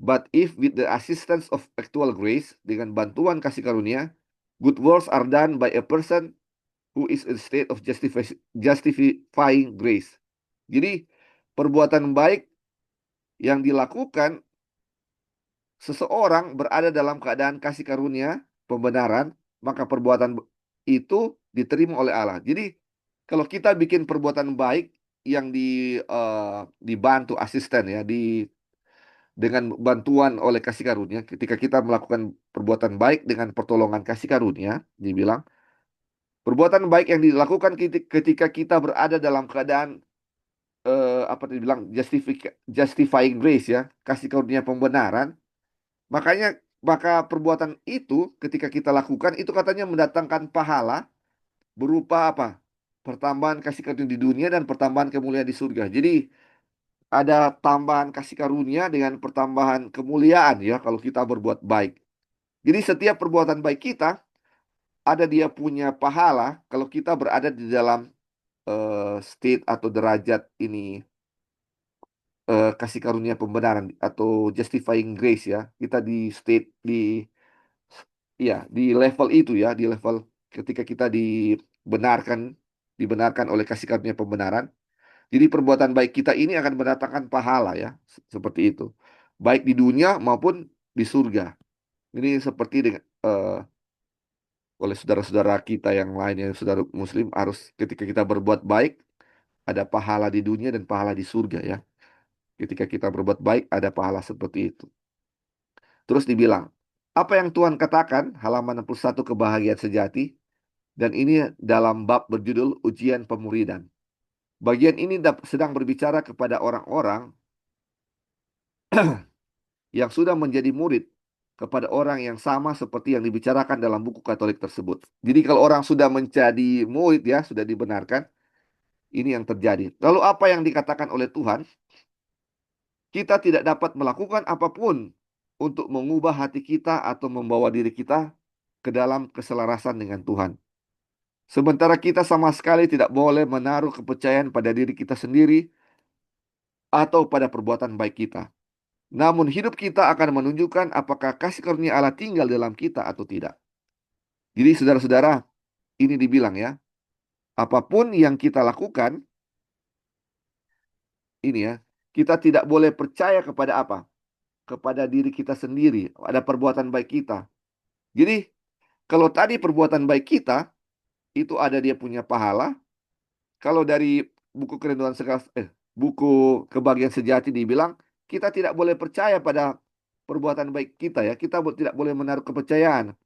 but if with the assistance of actual grace, dengan bantuan kasih karunia, good works are done by a person who is in state of justifying grace. Jadi, perbuatan baik yang dilakukan seseorang berada dalam keadaan kasih karunia, pembenaran, maka perbuatan itu diterima oleh Allah. Jadi, kalau kita bikin perbuatan baik yang dibantu asisten ya, dengan bantuan oleh kasih karunia, ketika kita melakukan perbuatan baik dengan pertolongan kasih karunia, dibilang, perbuatan baik yang dilakukan ketika kita berada dalam keadaan apa tadi bilang justifying grace ya, kasih karunia pembenaran. Makanya maka perbuatan itu ketika kita lakukan itu katanya mendatangkan pahala berupa apa? Pertambahan kasih karunia di dunia dan pertambahan kemuliaan di surga. Jadi ada tambahan kasih karunia dengan pertambahan kemuliaan ya kalau kita berbuat baik. Jadi setiap perbuatan baik kita ada dia punya pahala kalau kita berada di dalam state atau derajat ini kasih karunia pembenaran atau justifying grace ya. Kita di state ya di level itu ya, di level ketika kita dibenarkan oleh kasih karunia pembenaran. Jadi perbuatan baik kita ini akan mendatangkan pahala ya, seperti itu. Baik di dunia maupun di surga. Ini seperti dengan oleh saudara-saudara kita yang lainnya, saudara muslim harus ketika kita berbuat baik ada pahala di dunia dan pahala di surga ya. Ketika kita berbuat baik ada pahala seperti itu. Terus dibilang, apa yang Tuhan katakan, halaman 61 kebahagiaan sejati, dan ini dalam bab berjudul ujian pemuridan. Bagian ini sedang berbicara kepada orang-orang yang sudah menjadi murid, kepada orang yang sama seperti yang dibicarakan dalam buku Katolik tersebut. Jadi kalau orang sudah menjadi murid ya, sudah dibenarkan, ini yang terjadi. Lalu apa yang dikatakan oleh Tuhan? Kita tidak dapat melakukan apapun untuk mengubah hati kita atau membawa diri kita ke dalam keselarasan dengan Tuhan. Sementara kita sama sekali tidak boleh menaruh kepercayaan pada diri kita sendiri atau pada perbuatan baik kita. Namun hidup kita akan menunjukkan apakah kasih karunia Allah tinggal dalam kita atau tidak. Jadi saudara-saudara, ini dibilang ya, apapun yang kita lakukan, ini ya, kita tidak boleh percaya kepada apa? Kepada diri kita sendiri, ada perbuatan baik kita. Jadi, kalau tadi perbuatan baik kita, itu ada dia punya pahala. Kalau dari buku kerinduan buku kebahagiaan sejati dibilang, kita tidak boleh percaya pada perbuatan baik kita ya. Kita tidak boleh menaruh kepercayaan.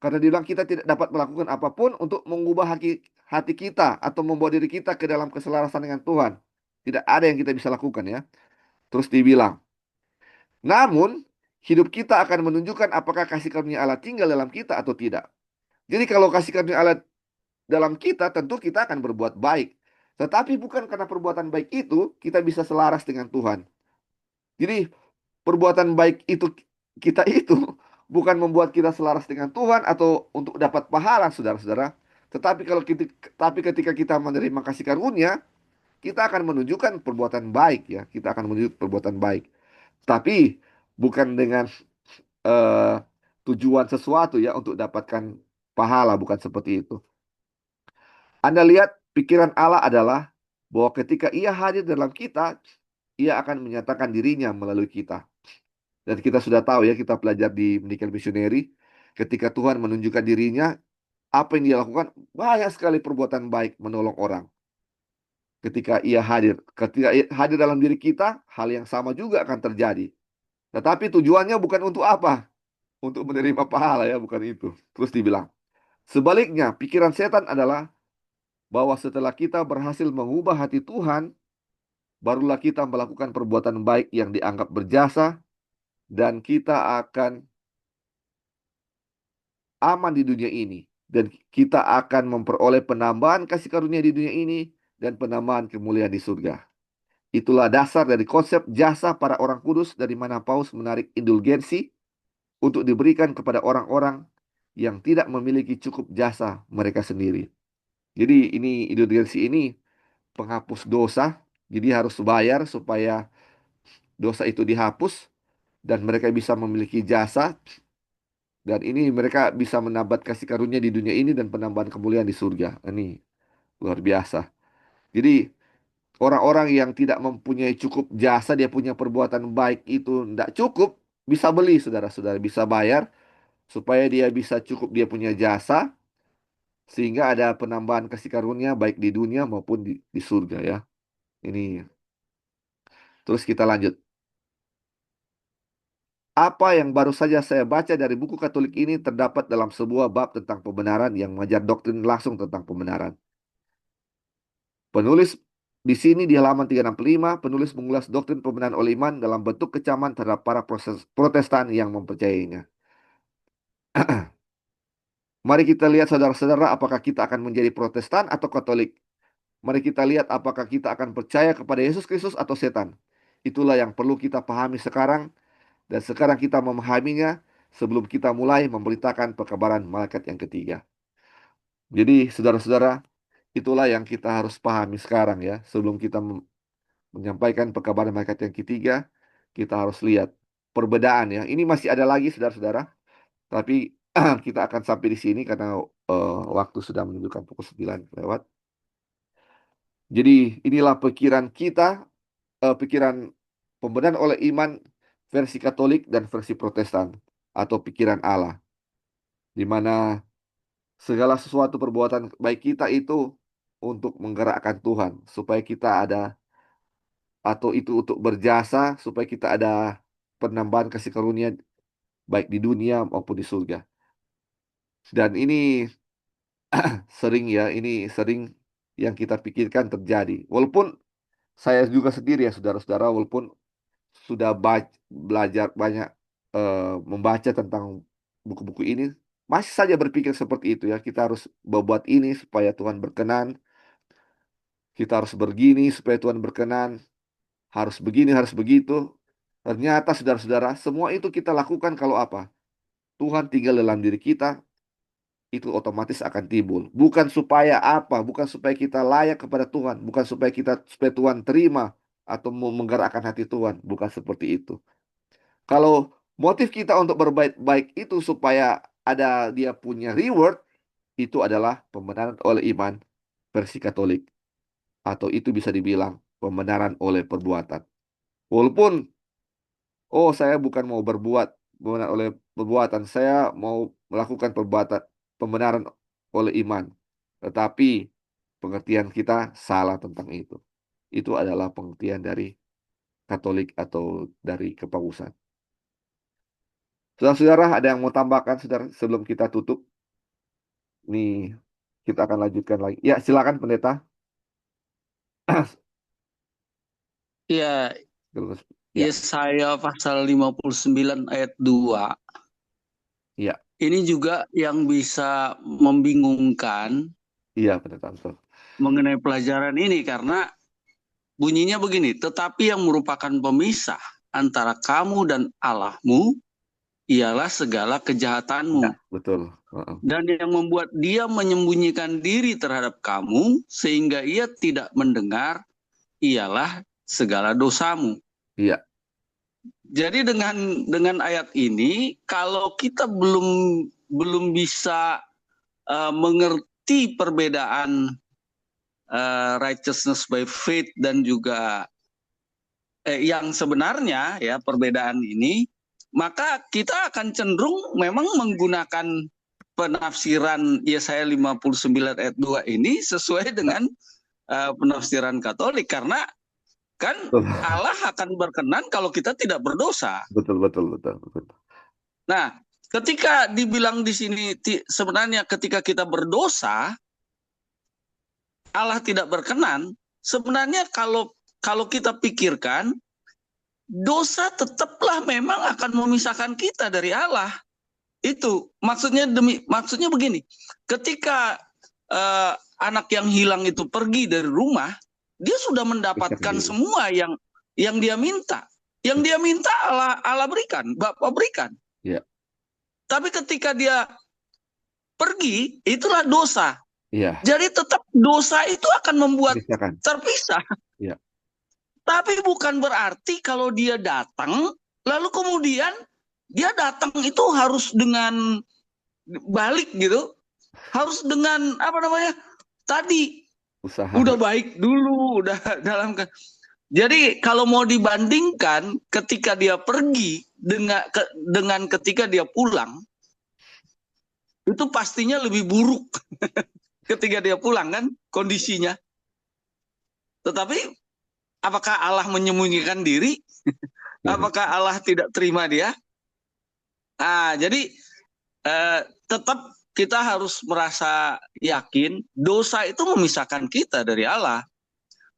Karena dibilang kita tidak dapat melakukan apapun untuk mengubah hati kita atau membawa diri kita ke dalam keselarasan dengan Tuhan. Tidak ada yang kita bisa lakukan ya. Terus dibilang, namun hidup kita akan menunjukkan apakah kasih karunia Allah tinggal dalam kita atau tidak. Jadi kalau kasih karunia Allah dalam kita, tentu kita akan berbuat baik. Tetapi bukan karena perbuatan baik itu kita bisa selaras dengan Tuhan. Jadi perbuatan baik itu kita itu bukan membuat kita selaras dengan Tuhan atau untuk dapat pahala, saudara-saudara. Tapi ketika kita menerima kasih karunia, kita akan menunjukkan perbuatan baik ya. Kita akan menunjukkan perbuatan baik. Tapi bukan dengan eh, tujuan sesuatu ya untuk dapatkan pahala, bukan seperti itu. Anda lihat pikiran Allah adalah bahwa ketika Ia hadir dalam kita, Ia akan menyatakan dirinya melalui kita. Dan kita sudah tahu ya, kita belajar di Medical Missionary, ketika Tuhan menunjukkan dirinya, apa yang Dia lakukan? Banyak sekali perbuatan baik menolong orang. Ketika Ia hadir dalam diri kita, hal yang sama juga akan terjadi. Tetapi tujuannya bukan untuk apa? Untuk menerima pahala ya, bukan itu. Terus dibilang, sebaliknya, pikiran setan adalah bahwa setelah kita berhasil mengubah hati Tuhan, barulah kita melakukan perbuatan baik yang dianggap berjasa, dan kita akan aman di dunia ini. Dan kita akan memperoleh penambahan kasih karunia di dunia ini, dan penambahan kemuliaan di surga. Itulah dasar dari konsep jasa para orang kudus, dari mana Paus menarik indulgensi untuk diberikan kepada orang-orang yang tidak memiliki cukup jasa mereka sendiri. Jadi ini indulgensi ini penghapus dosa, jadi harus bayar supaya dosa itu dihapus dan mereka bisa memiliki jasa, dan ini mereka bisa menambat kasih karunia di dunia ini dan penambahan kemuliaan di surga. Ini luar biasa. Jadi orang-orang yang tidak mempunyai cukup jasa, dia punya perbuatan baik itu tidak cukup, bisa beli saudara-saudara, bisa bayar supaya dia bisa cukup dia punya jasa, sehingga ada penambahan kasih karunia baik di dunia maupun di surga ya. Ini terus kita lanjut. Apa yang baru saja saya baca dari buku Katolik ini terdapat dalam sebuah bab tentang pembenaran yang mengajar doktrin langsung tentang pembenaran. Penulis Di sini di halaman 365, penulis mengulas doktrin pembenaran oleh iman dalam bentuk kecaman terhadap para Protestan yang mempercayainya. Mari kita lihat saudara-saudara, apakah kita akan menjadi Protestan atau Katolik. Mari kita lihat apakah kita akan percaya kepada Yesus Kristus atau setan. Itulah yang perlu kita pahami sekarang, dan sekarang kita memahaminya sebelum kita mulai memberitakan perkabaran malaikat yang ketiga. Jadi, saudara-saudara, itulah yang kita harus pahami sekarang ya. Sebelum kita menyampaikan perkabaran malaikat yang ketiga, kita harus lihat perbedaan ya. Ini masih ada lagi, saudara-saudara. Tapi kita akan sampai di sini karena waktu sudah menunjukkan pukul 9 lewat. Jadi inilah pikiran kita, pikiran pembenaran oleh iman versi Katolik dan versi Protestan atau pikiran Allah, di mana segala sesuatu perbuatan baik kita itu untuk menggerakkan Tuhan, supaya kita ada, atau itu untuk berjasa, supaya kita ada penambahan kasih karunia baik di dunia maupun di surga. Dan ini sering ya, ini sering yang kita pikirkan terjadi. Walaupun saya juga sendiri ya saudara-saudara, walaupun sudah belajar banyak, membaca tentang buku-buku ini, masih saja berpikir seperti itu ya. Kita harus berbuat ini supaya Tuhan berkenan. Kita harus begini supaya Tuhan berkenan. Harus begini, harus begitu. Ternyata saudara-saudara, semua itu kita lakukan kalau apa? Tuhan tinggal dalam diri kita, itu otomatis akan timbul. Bukan supaya apa? Bukan supaya kita layak kepada Tuhan. Bukan supaya Tuhan terima atau menggerakkan hati Tuhan. Bukan seperti itu. Kalau motif kita untuk berbaik baik itu supaya ada dia punya reward, itu adalah pembenaran oleh iman versi Katolik. Atau itu bisa dibilang pembenaran oleh perbuatan. Walaupun, oh saya bukan mau berbuat pembenaran oleh perbuatan, saya mau melakukan pembenaran oleh iman. Tetapi pengertian kita salah tentang itu. Itu adalah pengertian dari Katolik atau dari kepausan. Saudara-saudara, ada yang mau tambahkan saudara sebelum kita tutup? Nih, kita akan lanjutkan lagi. Ya, silakan pendeta. Ya, Ya, Yesaya pasal 59 ayat 2. iya, Ini juga yang bisa membingungkan iya pendeta. Betul. mengenai pelajaran ini karena bunyinya begini, tetapi yang merupakan pemisah antara kamu dan Allahmu ialah segala kejahatanmu. Ya, betul. Dan yang membuat dia menyembunyikan diri terhadap kamu sehingga ia tidak mendengar ialah segala dosamu. Iya, Jadi dengan ayat ini kalau kita belum bisa mengerti perbedaan righteousness by faith dan juga yang sebenarnya ya perbedaan ini, maka kita akan cenderung memang menggunakan penafsiran Yesaya 59 ayat 2 ini sesuai dengan penafsiran Katolik, karena kan betul. Allah akan berkenan kalau kita tidak berdosa. Betul, betul, betul, betul. Nah, ketika dibilang di sini sebenarnya ketika kita berdosa Allah tidak berkenan, sebenarnya kalau kita pikirkan dosa tetaplah memang akan memisahkan kita dari Allah. Itu maksudnya begini. Ketika anak yang hilang itu pergi dari rumah, dia sudah mendapatkan semua yang dia minta. Yang dia minta Allah berikan, Bapa berikan. Iya. Tapi ketika dia pergi, itulah dosa. Iya. Jadi tetap dosa itu akan membuat terpisah. Iya. Tapi bukan berarti kalau dia datang, lalu kemudian dia datang itu harus dengan balik gitu, harus dengan apa namanya tadi usaha. Udah baik dulu, udah dalam. Jadi kalau mau dibandingkan ketika dia pergi dengan ketika dia pulang, itu pastinya lebih buruk ketika dia pulang kan kondisinya. Tetapi apakah Allah menyembunyikan diri? Apakah Allah tidak terima dia? Jadi tetap kita harus merasa yakin dosa itu memisahkan kita dari Allah.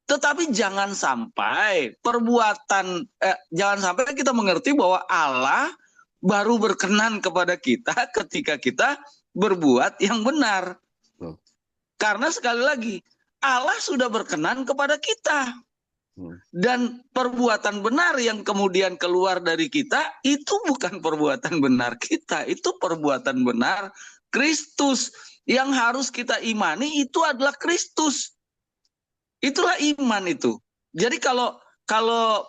Tetapi jangan sampai jangan sampai kita mengerti bahwa Allah baru berkenan kepada kita ketika kita berbuat yang benar. Betul. Karena sekali lagi, Allah sudah berkenan kepada kita. Dan perbuatan benar yang kemudian keluar dari kita, itu bukan perbuatan benar kita, itu perbuatan benar Kristus. Yang harus kita imani itu adalah Kristus. Itulah iman itu. Jadi kalau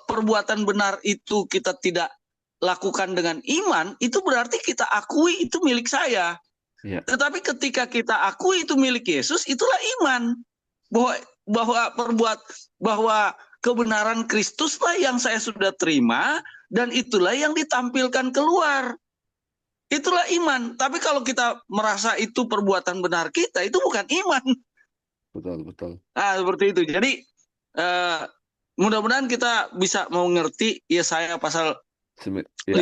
perbuatan benar itu kita tidak lakukan dengan iman, itu berarti kita akui itu milik saya. Ya. Tetapi ketika kita akui itu milik Yesus, itulah iman. Bahwa kebenaran Kristuslah yang saya sudah terima, dan itulah yang ditampilkan keluar. Itulah iman. Tapi kalau kita merasa itu perbuatan benar kita, itu bukan iman. Betul. Nah, seperti itu. Jadi mudah-mudahan kita bisa mengerti Yesaya pasal 59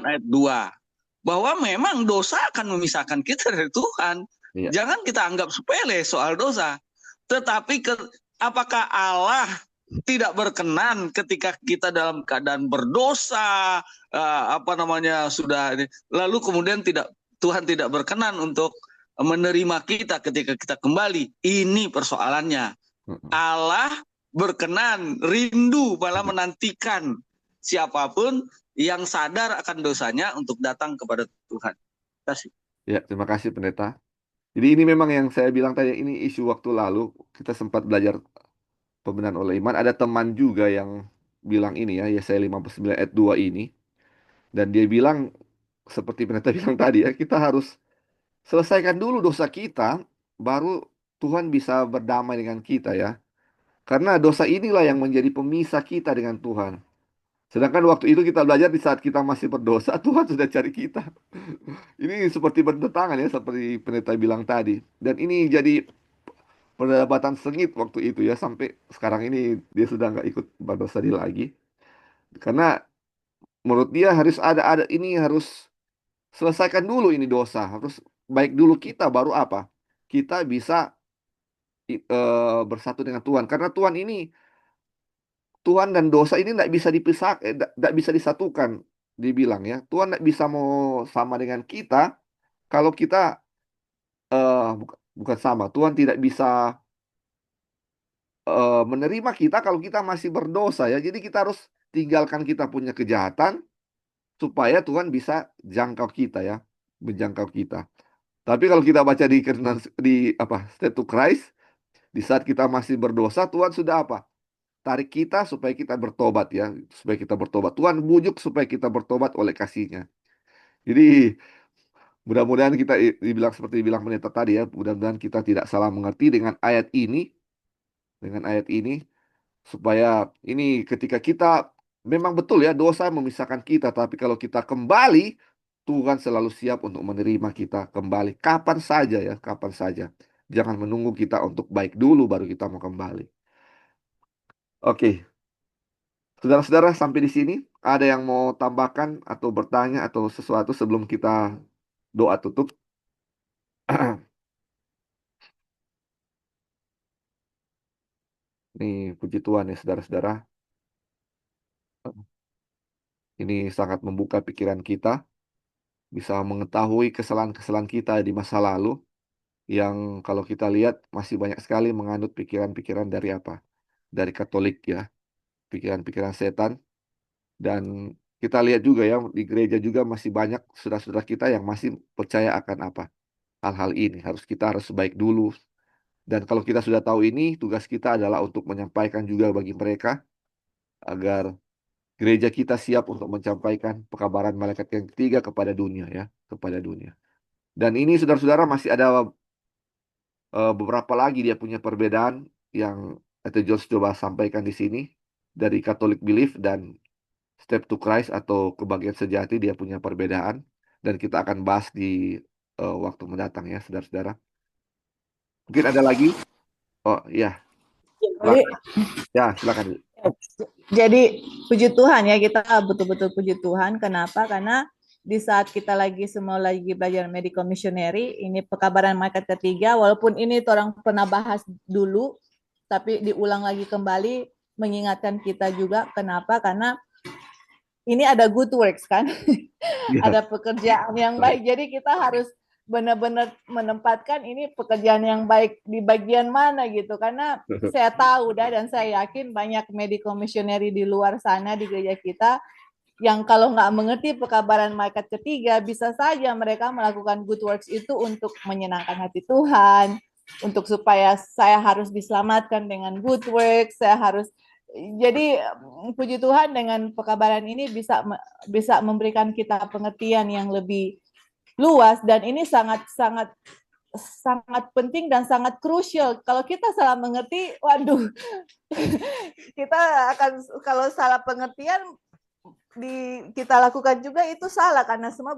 ayat 2. Bahwa memang dosa akan memisahkan kita dari Tuhan. Ya. Jangan kita anggap sepele soal dosa. Tetapi apakah Allah tidak berkenan ketika kita dalam keadaan berdosa, lalu kemudian Tuhan tidak berkenan untuk menerima kita ketika kita kembali? Ini persoalannya. Allah berkenan, rindu, malah menantikan siapapun yang sadar akan dosanya untuk datang kepada Tuhan. Terima kasih. Ya, terima kasih Pendeta. Jadi ini memang yang saya bilang tadi, ini isu waktu lalu kita sempat belajar pembenaran oleh iman. Ada teman juga yang bilang ini ya, Yesaya 59 ayat 2 ini. Dan dia bilang seperti Pendeta bilang tadi ya, kita harus selesaikan dulu dosa kita, baru Tuhan bisa berdamai dengan kita ya. Karena dosa inilah yang menjadi pemisah kita dengan Tuhan. Sedangkan waktu itu kita belajar di saat kita masih berdosa, Tuhan sudah cari kita. Ini seperti bertentangan ya, seperti Pendeta bilang tadi. Dan ini jadi perdebatan sengit waktu itu ya, sampai sekarang ini dia sudah nggak ikut berdosa lagi. Karena menurut dia harus selesaikan dulu ini dosa, harus baik dulu kita, baru apa? Kita bisa bersatu dengan Tuhan. Karena Tuhan dan dosa ini tidak bisa dipisah, tidak bisa disatukan, dibilang ya. Tuhan tidak bisa mau sama dengan kita kalau kita bukan sama. Tuhan tidak bisa menerima kita kalau kita masih berdosa ya. Jadi kita harus tinggalkan kita punya kejahatan supaya Tuhan bisa jangkau kita ya, menjangkau kita. Tapi kalau kita baca di Step to Christ, di saat kita masih berdosa, Tuhan sudah apa? Tarik kita supaya kita bertobat ya, supaya kita bertobat. Tuhan bujuk supaya kita bertobat oleh kasih-Nya. Jadi mudah-mudahan kita dibilang seperti bilang pendeta tadi ya, mudah-mudahan kita tidak salah mengerti dengan ayat ini supaya ini ketika kita memang betul ya dosa memisahkan kita, tapi kalau kita kembali, Tuhan selalu siap untuk menerima kita kembali kapan saja ya, kapan saja. Jangan menunggu kita untuk baik dulu baru kita mau kembali. Oke. Saudara-saudara, sampai di sini ada yang mau tambahkan atau bertanya atau sesuatu sebelum kita doa tutup? Nih, puji Tuhan ya saudara-saudara. Ini sangat membuka pikiran kita, bisa mengetahui kesalahan-kesalahan kita di masa lalu, yang kalau kita lihat masih banyak sekali menganut pikiran-pikiran dari apa? Dari Katolik ya, pikiran-pikiran setan. Dan kita lihat juga ya, di gereja juga masih banyak saudara-saudara kita yang masih percaya akan apa? Hal-hal ini. Kita harus baik dulu. Dan kalau kita sudah tahu ini, tugas kita adalah untuk menyampaikan juga bagi mereka agar gereja kita siap untuk menyampaikan pekabaran malaikat yang ketiga kepada dunia ya, kepada dunia. Dan ini saudara-saudara masih ada beberapa lagi dia punya perbedaan yang George coba sampaikan di sini dari Catholic Belief dan Step to Christ atau kebahagiaan sejati, dia punya perbedaan dan kita akan bahas di waktu mendatang ya saudara-saudara. Mungkin ada lagi? Oh iya. Jadi, Silakan. jadi puji Tuhan ya, kita betul-betul puji Tuhan. Kenapa? Karena di saat kita semua lagi belajar medical missionary, ini pekabaran malaikat ketiga, walaupun ini orang pernah bahas dulu, tapi diulang lagi kembali, mengingatkan kita juga. Kenapa? Karena ini ada good works kan, Ya. ada pekerjaan yang baik. Jadi kita harus benar-benar menempatkan ini pekerjaan yang baik di bagian mana gitu. Karena saya tahu dan saya yakin banyak medical missionary di luar sana di gereja kita yang kalau nggak mengerti pekabaran malaikat ketiga, bisa saja mereka melakukan good works itu untuk menyenangkan hati Tuhan, untuk supaya saya harus diselamatkan dengan good works, saya harus. Jadi puji Tuhan dengan pekabaran ini bisa memberikan kita pengertian yang lebih luas, dan ini sangat penting dan sangat krusial. Kalau kita salah mengerti, waduh, kita akan, kalau salah pengertian kita lakukan juga itu salah, karena semua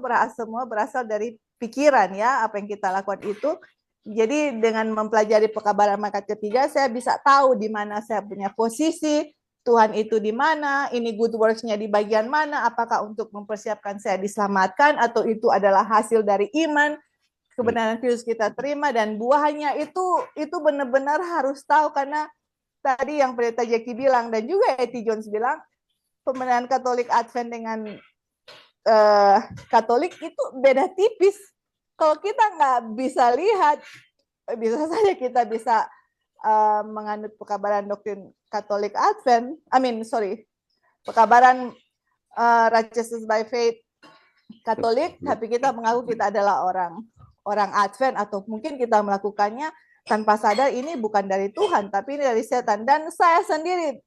berasal dari pikiran ya, apa yang kita lakukan itu. Jadi dengan mempelajari pekabaran malaikat ketiga, saya bisa tahu di mana saya punya posisi, Tuhan itu di mana, ini good works-nya di bagian mana, apakah untuk mempersiapkan saya diselamatkan, atau itu adalah hasil dari iman, kebenaran Kristus kita terima, dan buahnya itu benar-benar harus tahu. Karena tadi yang Pendeta Jackie bilang, dan juga E.T. Jones bilang, pembenaran Katolik Advent dengan Katolik itu beda tipis. Kalau kita nggak bisa lihat, bisa saja kita bisa menganut pekabaran doktrin Katolik Advent, pekabaran righteousness by faith Katolik, tapi kita mengaku kita adalah orang Advent, atau mungkin kita melakukannya tanpa sadar ini bukan dari Tuhan, tapi ini dari setan. Dan saya sendiri,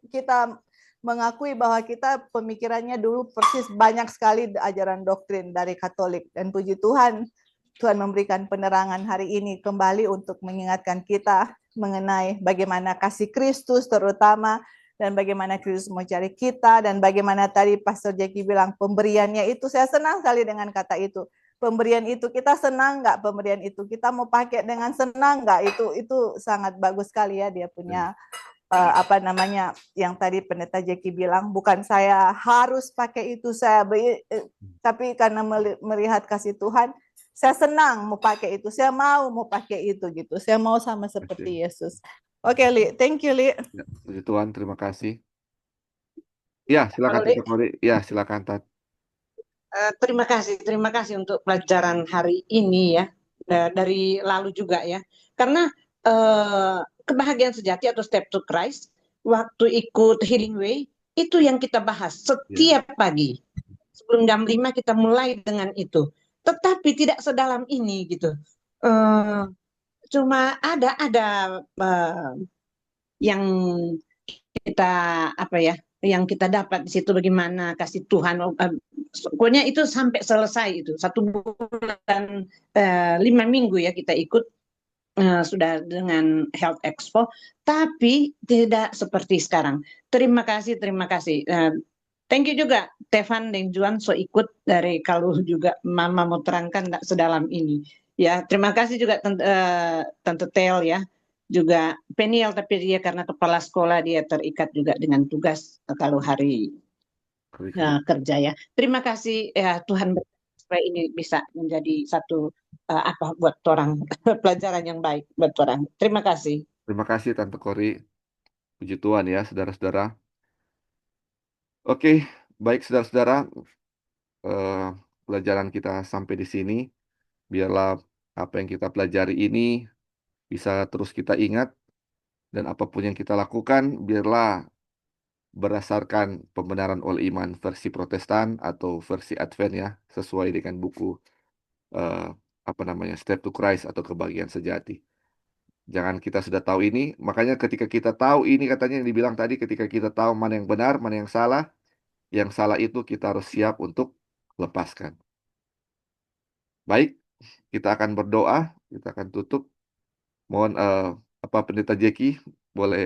kita mengakui bahwa kita pemikirannya dulu persis banyak sekali ajaran doktrin dari Katolik. Dan puji Tuhan, Tuhan memberikan penerangan hari ini kembali untuk mengingatkan kita mengenai bagaimana kasih Kristus terutama, dan bagaimana Kristus mau cari kita, dan bagaimana tadi Pastor Jackie bilang pemberiannya itu. Saya senang sekali dengan kata itu. Pemberian itu, kita senang nggak pemberian itu? Kita mau pakai dengan senang nggak? Itu sangat bagus sekali ya, dia punya yang tadi Pendeta Jackie bilang, bukan saya harus pakai itu, tapi karena melihat kasih Tuhan, saya senang mau pakai itu, saya mau pakai itu gitu, saya mau sama seperti Yesus. Oke, Li, thank you, Li. Ya, puji Tuhan, terima kasih. Ya, silakan Boleh. Tante Kori. Ya, silakan Tat. Terima kasih untuk pelajaran hari ini ya, dari lalu juga ya. Karena kebahagiaan sejati atau Step to Christ, waktu ikut Healing Way, itu yang kita bahas setiap pagi. Sebelum jam 5 kita mulai dengan itu. Tetapi tidak sedalam ini gitu. Cuma ada yang kita yang kita dapat di situ, bagaimana kasih Tuhan. Pokoknya itu sampai selesai itu 1 bulan 5 minggu ya kita ikut sudah dengan Health Expo, tapi tidak seperti sekarang. Terima kasih. Thank you juga Tevan dan Juan so ikut dari, kalau juga Mama mau terangkan tidak sedalam ini. Ya, terima kasih juga Tante Tel ya. Juga Peniel, tapi dia karena kepala sekolah dia terikat juga dengan tugas kalau hari kerja ya. Terima kasih ya, Tuhan supaya ini bisa menjadi satu buat orang pelajaran yang baik buat orang. Terima kasih. Terima kasih Tante Kori. Puji Tuhan ya, saudara-saudara. Oke, baik saudara-saudara. Pelajaran kita sampai di sini. Biarlah apa yang kita pelajari ini bisa terus kita ingat, dan apapun yang kita lakukan, biarlah berdasarkan pembenaran oleh iman versi Protestan atau versi Advent ya, sesuai dengan buku Step to Christ atau kebahagiaan sejati. Jangan kita sudah tahu ini, makanya ketika kita tahu ini, katanya yang dibilang tadi, ketika kita tahu mana yang benar, mana yang salah itu kita harus siap untuk lepaskan. Baik, kita akan berdoa, kita akan tutup. Mohon Pendeta Jackie boleh